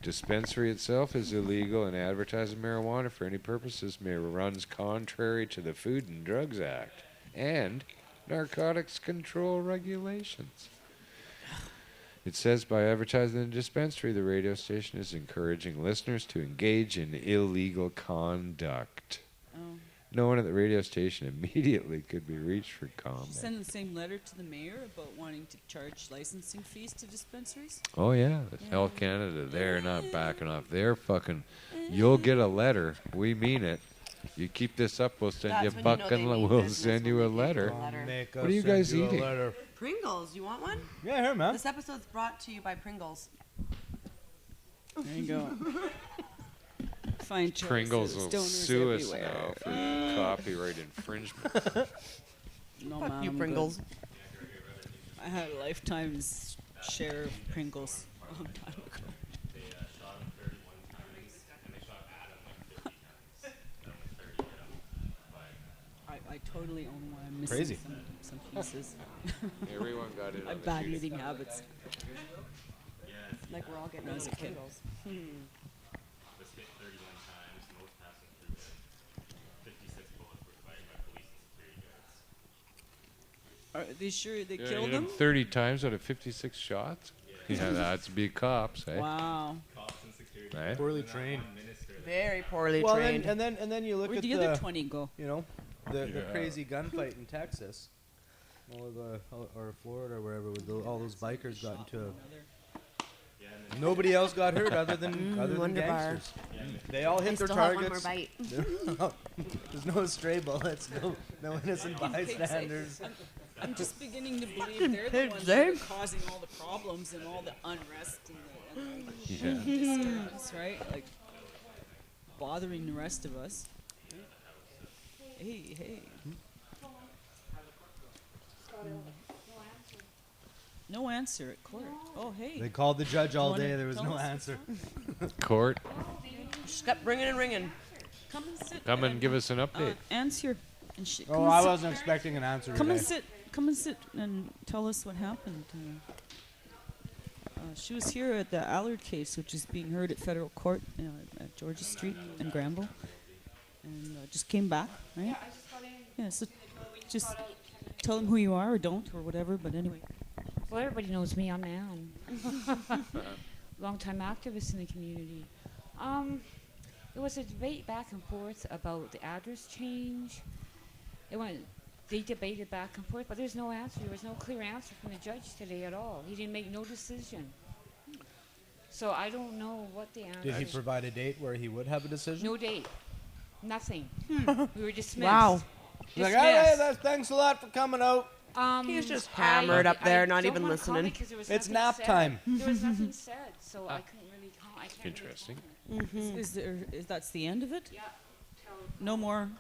Dispensary itself is illegal, and advertising marijuana for any purposes may runs contrary to the Food and Drugs Act and narcotics control regulations. It says by advertising the dispensary, the radio station is encouraging listeners to engage in illegal conduct. Oh. No one at the radio station immediately could be reached for comment. Send the same letter to the mayor about wanting to charge licensing fees to dispensaries? Oh yeah, Health Canada, they're not backing off. They're fucking. You'll get a letter. We mean it. You keep this up, we'll send you That's a when buck you know they and mean we'll business send when you a they give letter. you a letter. Make What us are you send guys a eating? letter. Pringles, you want one? Yeah, here, man. This episode's brought to you by Pringles. There you go. Fine choices. Pringles will Stoners sue us everywhere. now for copyright infringement. No, Fuck man, you, I'm Pringles. good. I had a lifetime's share of Pringles a long time ago. I totally own one. I'm missing Crazy. some pieces. Everyone got it I on have the bad shoot. eating habits. Like we're all getting When I was those a kid. Pringles. Was hit 31 times, most passing through it. 56 bullets were fired by police and security guards. Are they sure they Yeah, killed hit 'em him? 30 times out of 56 shots? Yeah, that's be cops, eh? Wow. Cops and security Right? Poorly trained. minister that Very poorly Well, trained. and then you look Where'd at the other 20 go? you know, the Yeah. crazy gunfight in Texas, or Florida or wherever, with all those bikers got into a Nobody else got hurt other than Wonder Bar. gangsters. They all I hit their still have one more targets. bite. There's no stray bullets, no innocent bystanders. I'm just beginning to believe they're the ones that are causing all the problems and all the unrest and the disturbance, right? Like bothering the rest of us. Hey. No answer at court. Oh, hey. They called the judge all Wanna day. There was tell no us answer. Court, Just kept ringing and ringing. Come and sit. come and give us an update. Answer. And Oh, I wasn't expecting an answer Come today. and sit. Come and sit and tell us what happened. She was here at the Allard case, which is being heard at federal court at Georgia Street in Granville, and just came back, right? Yeah, so just tell them who you are or don't or whatever. But anyway. Well, everybody knows me. I'm Ann. Long-time activist in the community. There was a debate back and forth about the address change. They debated back and forth, but there's no answer. There was no clear answer from the judge today at all. He didn't make no decision. So I don't know what the answer Did he is. provide a date where he would have a decision? No date. Nothing. We were dismissed. Wow. He's like, hey, thanks a lot for coming out. He was just hammered up there, not don't even wanna comment listening. 'cause there was It's nothing nap said. time. There was nothing said, so I couldn't really I can't Interesting. Really comment. Is that's the end of it? Yeah. No more,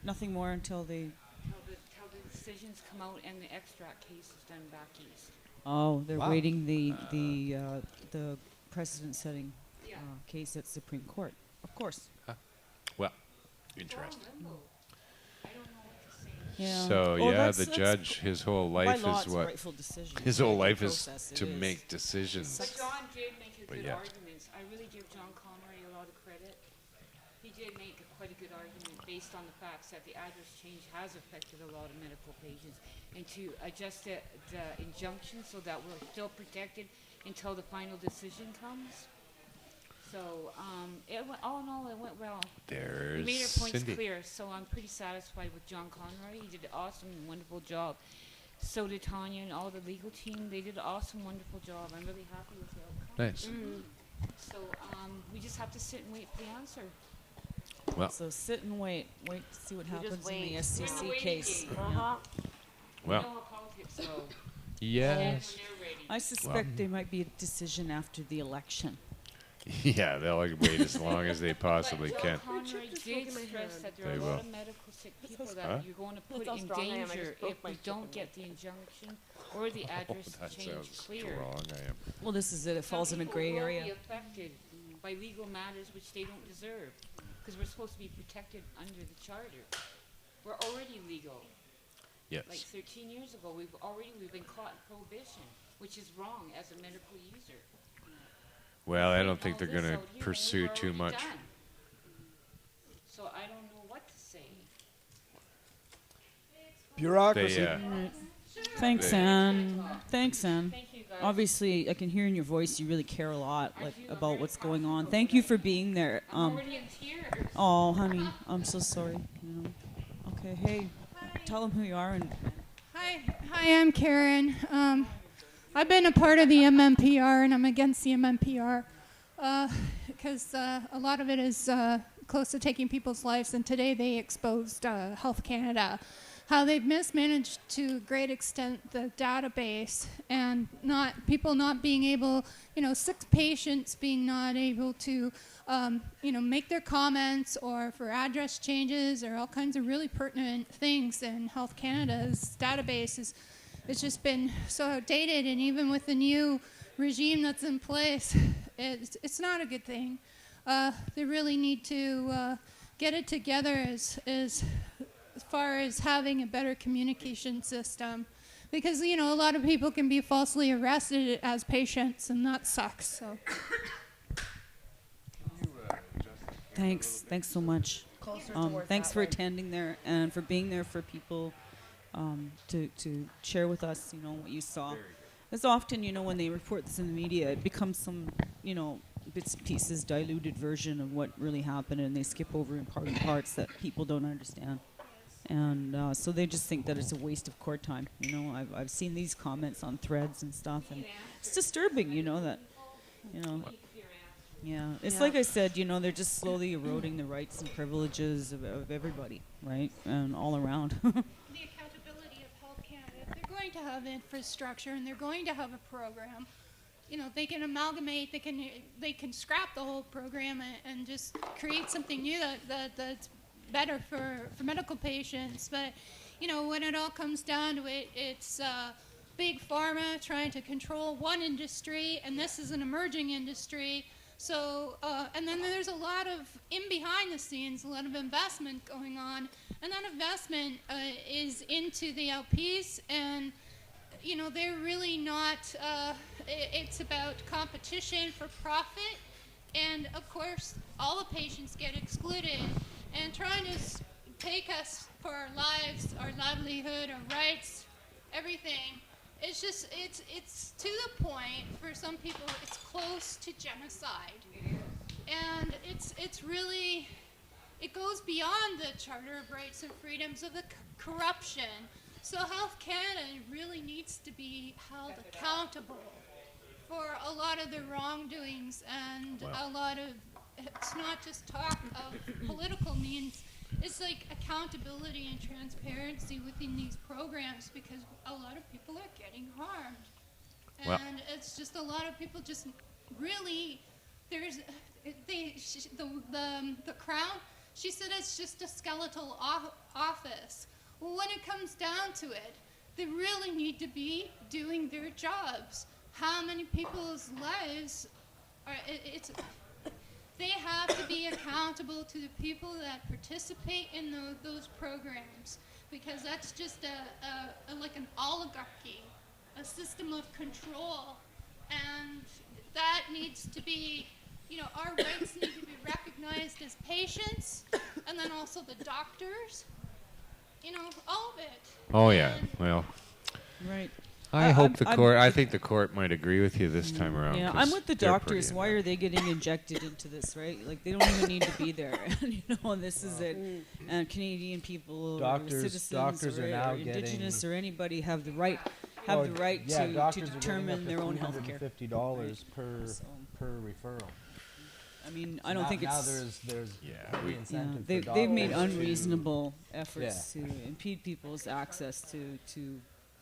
nothing more until they. Till the decisions come out and the extract case is done back east. Oh, they're Wow. waiting the precedent-setting case at Supreme Court. Of course. Well, interesting. I don't know what to say. Yeah. So Oh, yeah, that's- the that's judge, his whole by life law, is it's a what? rightful decision. His whole By life is process, it to is. make decisions. But John did make a But good yeah. arguments. I really give John Connery a lot of credit. He did make quite a good argument based on the facts that the address change has affected a lot of medical patients, and to adjust the injunction so that we're still protected until the final decision comes. So all in all, it went well. He There's made our points Cindy. clear, so I'm pretty satisfied with John Conroy. He did an awesome and wonderful job. So did Tanya and all the legal team. They did an awesome, wonderful job. I'm really happy with the outcome. Nice. So we just have to sit and wait for the answer. Well, So sit and wait to see what You just happens in the wait. We're in SCC the waiting case. game. Uh-huh. We well, know how politics go. yes. When they're ready. I suspect there might be a decision after the election. Yeah, they'll wait as long as they possibly But can. John Conroy did stress that there are They a will. lot of medical sick people that Huh? you're going to That's put how in strong I am. I just danger broke if my we don't get the injunction or the address That change sounds clear. strong. I am. Well, this is it. It falls in a Some gray people will area. be affected by legal matters which they don't deserve, because we're supposed to be protected under the charter. We're already legal. Yes. Like 13 years ago, we've been caught in prohibition, which is wrong as a medical user. Well, I don't All think they're this going out to here, pursue we're too already much. done. So I don't know what to say. Bureaucracy. They, Thanks, They- Anne. Thanks, Anne. Thank you, guys. Obviously, I can hear in your voice you really care a lot, I like do. I'm about very what's going passionate on. about Thank you for being there. I'm already in tears. Oh, honey, I'm so sorry. You know. Okay, hey, tell them who you are and. Hi, I'm Karen. I've been a part of the MMPR, and I'm against the MMPR because a lot of it is close to taking people's lives. And today they exposed Health Canada, how they've mismanaged to a great extent the database, and people not being able, sick patients being not able to, make their comments, or for address changes, or all kinds of really pertinent things. And Health Canada's database it's just been so outdated, and even with the new regime that's in place, it's not a good thing. They really need to get it together as far as having a better communication system, because a lot of people can be falsely arrested as patients, and that sucks. So Thanks so much. Closer towards Thanks that for way. attending there and for being there for people to share with us, what you saw. As often, when they report this in the media, it becomes some, bits and pieces, diluted version of what really happened, and they skip over important parts that people don't understand. And so they just think that it's a waste of court time. I've seen these comments on threads and stuff, and it's disturbing, that You know. Fear answer. Yeah, it's Yeah. like I said, you know, they're just slowly eroding the rights and privileges of everybody, right, and all around. The accountability of Health Canada. If they're going to have infrastructure and they're going to have a program, you know, they can amalgamate, they can scrap the whole program and just create something new that's better for medical patients. But, you know, when it all comes down to it, it's big pharma trying to control one industry, and this is an emerging industry. So, and then there's a lot of, in behind the scenes, a lot of investment going on, and that investment is into the LPs, and, you know, they're really not, it's about competition for profit, and of course, all the patients get excluded, and trying to take us for our lives, our livelihood, our rights, everything. It's just, it's to the point, for some people, it's close to genocide. And it's really, it goes beyond the Charter of Rights and Freedoms of the corruption. So Health Canada really needs to be held accountable for a lot of the wrongdoings and a lot of, it's not just talk of political means. It's like accountability and transparency within these programs, because a lot of people are getting harmed. And it's just a lot of people just really, there's, the Crown, she said it's just a skeletal office. Well, when it comes down to it, they really need to be doing their jobs. How many people's lives are, they have to be accountable to the people that participate in those programs, because that's just like an oligarchy, a system of control, and that needs to be, you know, our rights need to be recognized as patients, and then also the doctors, you know, all of it. Oh yeah, well, Right. I hope the court. I think the court might agree with you this time around. Yeah, 'cause I'm with the they're doctors. pretty Why are they getting injected into this, right? Like, they don't even need to be there. And, you know, and this is it. And Canadian people, or citizens, doctors or, are now or indigenous, getting, or anybody have the right to determine their own health care. $350 So, per referral. I mean, I don't think now it's. there's Yeah, the we- incentive for They've made doctors to- unreasonable efforts to impede people's access to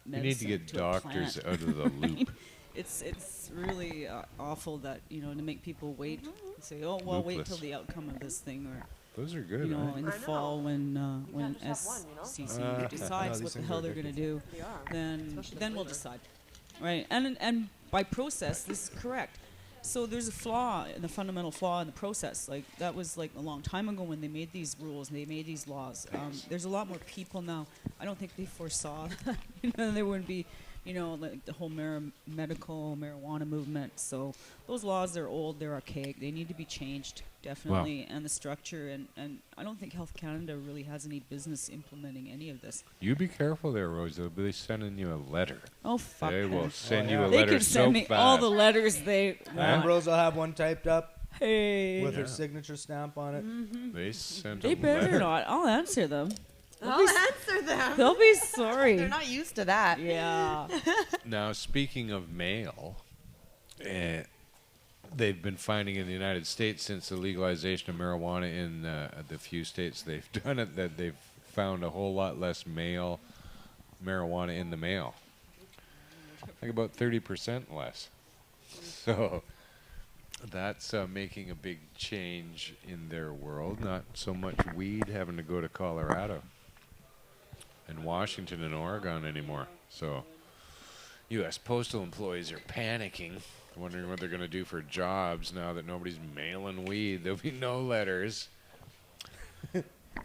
We medicine. need to get to a doctors plant. out of the loop. It's really awful that, you know, to make people wait, say, oh well, wait till Loopless. the outcome of this thing, or Those are good. you know, Right? in the I know. fall when can't just have one, you know? SCC No, decides these what the things hell are they're going to addictive. do, They are. then Especially the then we'll flavor. decide, right? And by process, this is correct. So there's a flaw, the fundamental flaw in the process. Like, that was like a long time ago when they made these rules and they made these laws. There's a lot more people now. I don't think they foresaw that. You know, there wouldn't be, you know, like the whole medical marijuana movement. So those laws are old, they're archaic. They need to be changed, definitely. And the structure, and I don't think Health Canada really has any business implementing any of this. You be careful there, Rose. They'll be sending you a letter. Oh, fuck They will them. send you yeah. a They letter could so send me fast. all the letters they want. Ambrose will have one typed up Hey. with Yeah. her signature stamp on it. They sent They a better letter. not. I'll answer them. I'll answer them. They'll be sorry. They're not used to that. Yeah. Now, speaking of mail, they've been finding in the United States since the legalization of marijuana in the few states they've done it, that they've found a whole lot less marijuana in the mail. Like about 30% less. So that's making a big change in their world. Not so much weed having to go to Colorado and Washington and Oregon anymore. So U.S. postal employees are panicking, wondering what they're going to do for jobs now that nobody's mailing weed. There'll be no letters.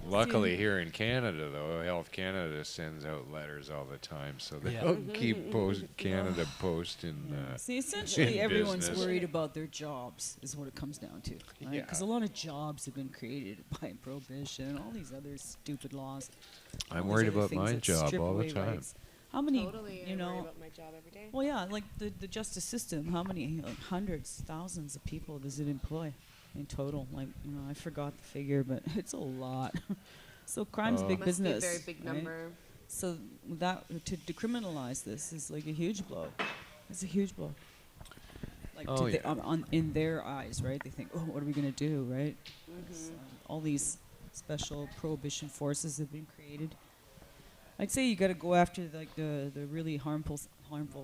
Luckily, here in Canada, though, Health Canada sends out letters all the time, so they'll keep Canada Post in. See, essentially, in everyone's business. worried about their jobs, is what it comes down to. Right? Yeah. Because a lot of jobs have been created by prohibition and all these other stupid laws. all I'm these worried other about things my that job strip all the away time. rights. How many, Totally, you I worry know, about my job every day. well, yeah, like the justice system, how many, like hundreds, thousands of people does it employ in total? Like, you know, I forgot the figure, but it's a lot. So crime's big Must business. be a very big right? number. So that to decriminalize this is like a huge blow. It's a huge blow. Like Oh, to yeah. in their eyes, right? They think, oh, what are we gonna do, right? 'Cause, all these special prohibition forces have been created. I'd say you got to go after like the really harmful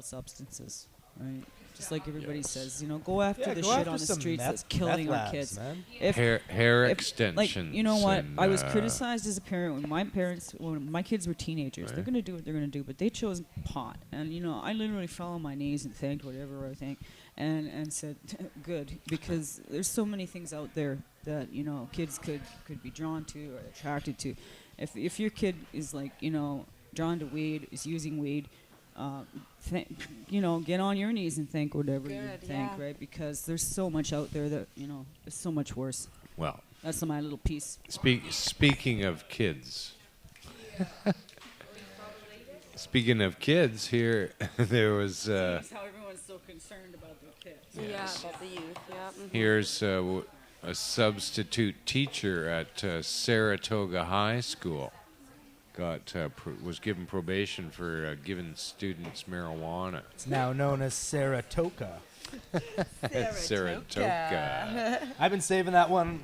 substances, right? Just like everybody Yes. says, go after the go shit after on the some streets meth- that's killing meth our labs, kids. man. If Hair if, extensions. like, you know what? and, I was criticized as a parent when my kids were teenagers. They're Right. gonna do what they're gonna do, but they chose pot, and I literally fell on my knees and thanked whatever I think, and said good, because there's so many things out there that kids could be drawn to or attracted to. If your kid is like drawn to weed, is using weed, get on your knees and thank whatever you Good, think, yeah. right? Because there's so much out there that is so much worse. Well, That's my little piece. speaking of kids. Speaking of kids, here there was. How everyone's so concerned about their kids. Yeah, about the youth. Yeah. Here's a substitute teacher at Saratoga High School. Was given probation for giving students marijuana. It's now known as Saratoga. Saratoga. I've been saving that one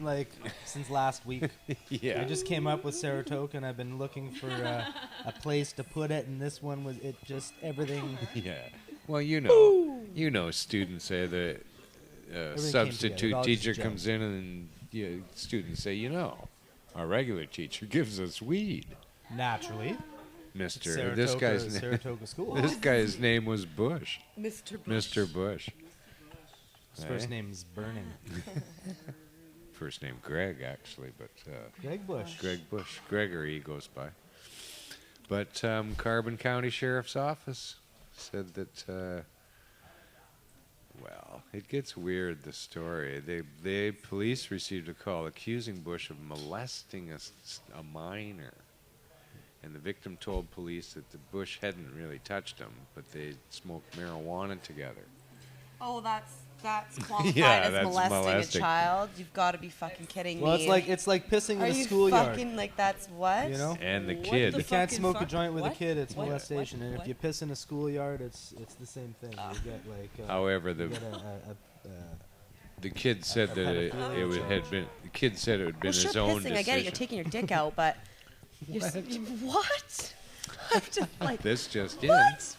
since last week. Yeah. I just came up with Saratoga, and I've been looking for a place to put it, and this one was everything. Yeah. Well, students say the Everything came substitute together. It all just teacher gelled. comes in and students say, our regular teacher gives us weed. Naturally, Mister, this guy's Saratoga School. this guy's name was Bush. Mr. Bush. Mr. Bush. His first Eh? name is Burning. First name Greg, actually, but Greg Bush. Greg Bush. Gregory he goes by. But Carbon County Sheriff's Office said that, it gets weird, the story. They police received a call accusing Bush of molesting a minor. And the victim told police that the Bush hadn't really touched him, but they smoked marijuana together. Oh, that's qualified Yeah, as that's molesting molesting. a child. You've got to be fucking kidding Well, me. it's like pissing Are in a you schoolyard. fucking like that's what? And the What kid. the You can't fucking smoke a fuck? joint with a What? kid; it's What? molestation. What? And if What? you piss in a schoolyard, it's the same thing. You get However, you the get the kid said a that pedophilia charge. had been. The kid said it had been Well, sure, his own pissing. decision. I get it. You're taking your dick out, but you're what? I'm just like This just what?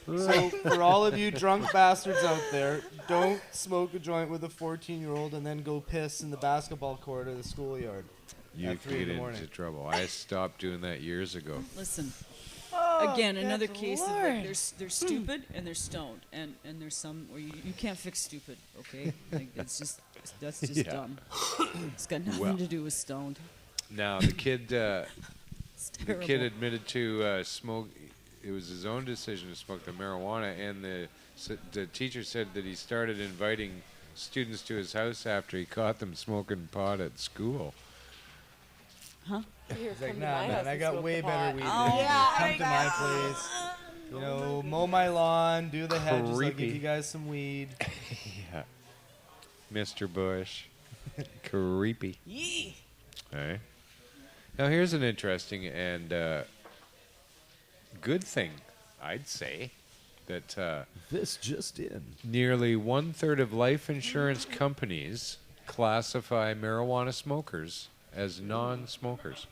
So for all of you drunk bastards out there, don't smoke a joint with a 14-year-old and then go piss in the basketball court or the schoolyard. You at 3 could in get the morning. into trouble. I stopped doing that years ago. Listen, Oh, again, good another case of Lord. like, they're stupid and they're stoned, and there's some where you can't fix stupid. Okay, like that's just Yeah. dumb. It's got nothing Well. to do with stoned. Now the kid, It's the terrible. kid admitted to smoke. It was his own decision to smoke the marijuana, and the teacher said that he started inviting students to his house after he caught them smoking pot at school. Huh? Here, He's like, come to nah, my man, house I and got smoke way the better pot. weed Oh, than you. yeah, Come I to my know. place. Mow my lawn, do the hedges. I'll Creepy. give you guys some weed. Yeah, Mr. Bush, creepy. Yee. Hey. Now here's an interesting and good thing, I'd say, that This just in. nearly 1/3 of life insurance companies classify marijuana smokers as non-smokers.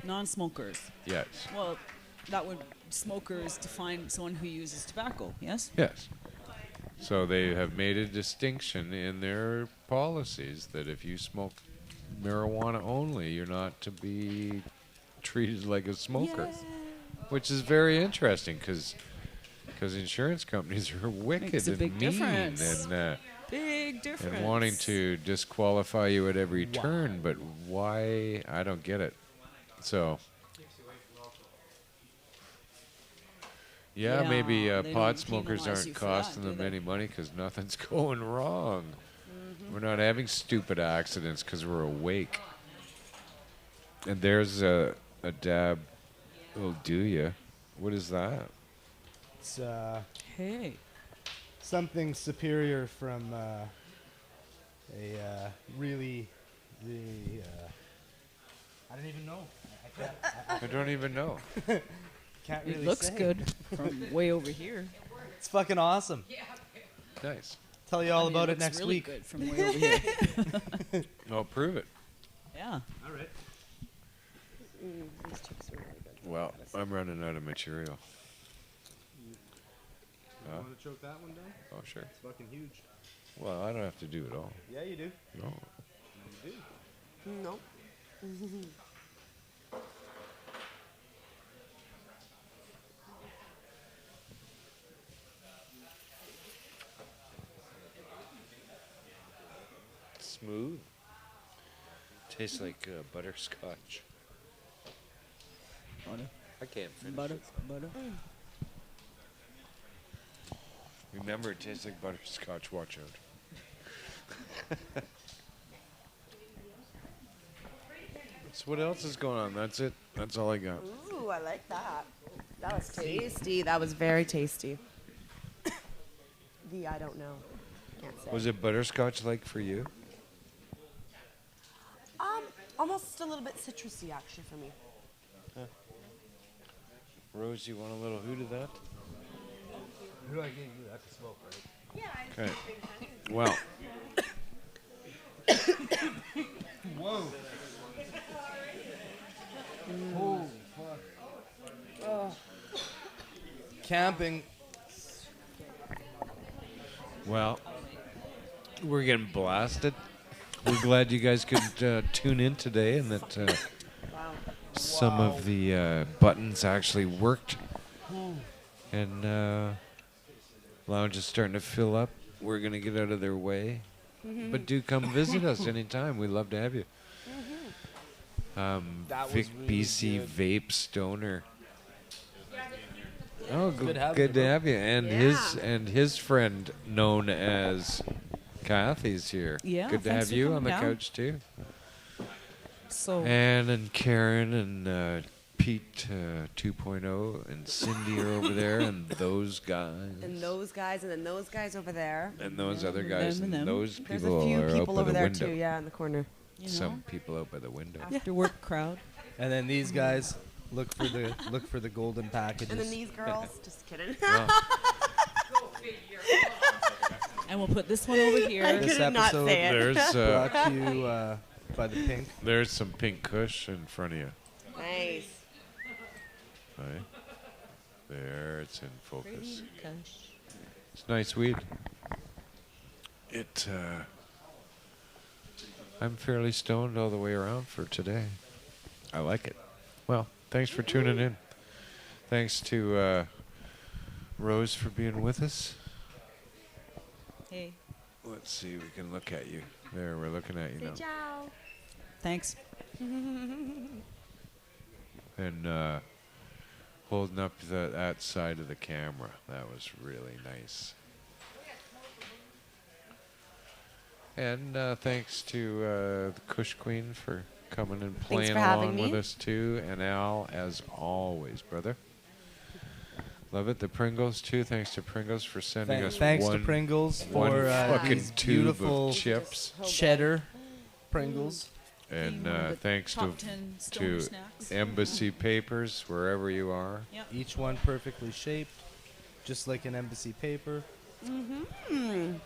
Non-smokers. Yes. Well, that would smokers define someone who uses tobacco. Yes. Yes. So they have made a distinction in their policies that if you smoke marijuana only, you're not to be treated like a smoker, which is very interesting because insurance companies are wicked Makes a and big mean difference. and Big difference. wanting to disqualify you at every turn. But why? I don't get it. So. Yeah, Yeah, maybe they pot don't smokers penalize you aren't for that, costing do them they? any money because nothing's going wrong. We're not having stupid accidents because we're awake. And there's a dab. Will do ya? What is that? It's Hey. something superior from really. I don't even know. I can't. I don't even know. Can't really It looks say. good from way over here. It's fucking awesome. Nice. Tell you all I mean, about it looks next really week. good from way over here. Oh, prove it. Yeah. All right. These chips are really good. Well, I'm running out of material. Huh? Want to choke that one down? Oh, sure. It's fucking huge. Well, I don't have to do it all. Yeah, you do. No. You do. Nope. Smooth. Tastes like butterscotch. Butter. I can't finish Butter. it. Butter. Remember, it tastes like butterscotch. Watch out. So what else is going on? That's it. That's all I got. Ooh, I like that. That was tasty. That was very tasty. I don't know. Can't say. Was it butterscotch like for you? Almost a little bit citrusy actually for me. Rose, you want a little hoot of that? Who do I give you? That's a smoke, right? Okay. Well, Whoa. Holy fuck. Camping. well, we're getting blasted. We're glad you guys could tune in today and that some of the buttons actually worked. And lounge is starting to fill up. We're going to get out of their way. But do come visit us anytime. We'd love to have you. That was Vic really BC good. Vape Stoner. Oh, Good having good you, to bro. have you. And his friend known as Kathy's here. Yeah, Good to thanks have for you coming on the down. couch too. So Ann and Karen and Pete 2.0 and Cindy are over there and those guys. And those guys, and then those guys over there. And those Yeah, other and guys them and and them. those There's people a few are out people by over the there window. too. Yeah, in the corner. you know, Some people out by the window. after work crowd. And then these guys look for the golden packages. And then these girls. Just kidding. Well, And we'll put this one over I here. This could not episode say it. there's brought to you by the pink. there's some pink kush in front of you. Nice. Right? There, it's in focus. It's nice weed. I'm fairly stoned all the way around for today. I like it. Well, thanks for tuning in. Thanks to Rose for being with us. Hey, Let's see, we can look at you. There, we're looking at you now. Ciao. thanks. And holding up that side of the camera. That was really nice. And thanks to the Kush Queen for coming and playing for having along with me. us too. And Al, as always, brother. Love it. The Pringles too. Thanks to Pringles for sending us Thanks to one Pringles one for fucking these tube beautiful of chips. cheddar Pringles. And One of the thanks top to 10 stoner to snacks. Embassy Papers, wherever you are. Each one perfectly shaped, just like an embassy paper.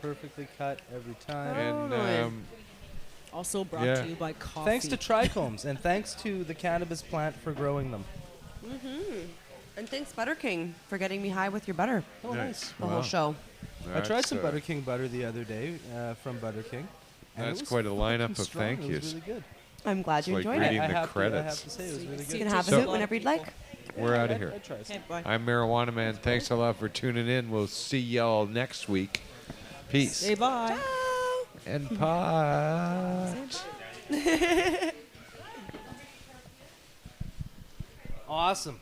Perfectly cut every time. And Nice. Also brought Yeah. to you by coffee. Thanks to Trichomes and thanks to the cannabis plant for growing them. And thanks, Butter King, for getting me high with your butter Oh, nice. the whole Wow. show. I tried That's, some Butter King butter the other day from Butter King. and it That's was quite a lineup fucking of strong. thank It yous. was really good. I'm glad It's you like enjoyed reading it. the I have credits. to say it was really You good. can have So- a hoot whenever you'd like. We're out of here. I tried some. Okay, bye. I'm Marijuana Man. Thanks a lot for tuning in. We'll see y'all next week. Peace. Say bye. And pot. Awesome.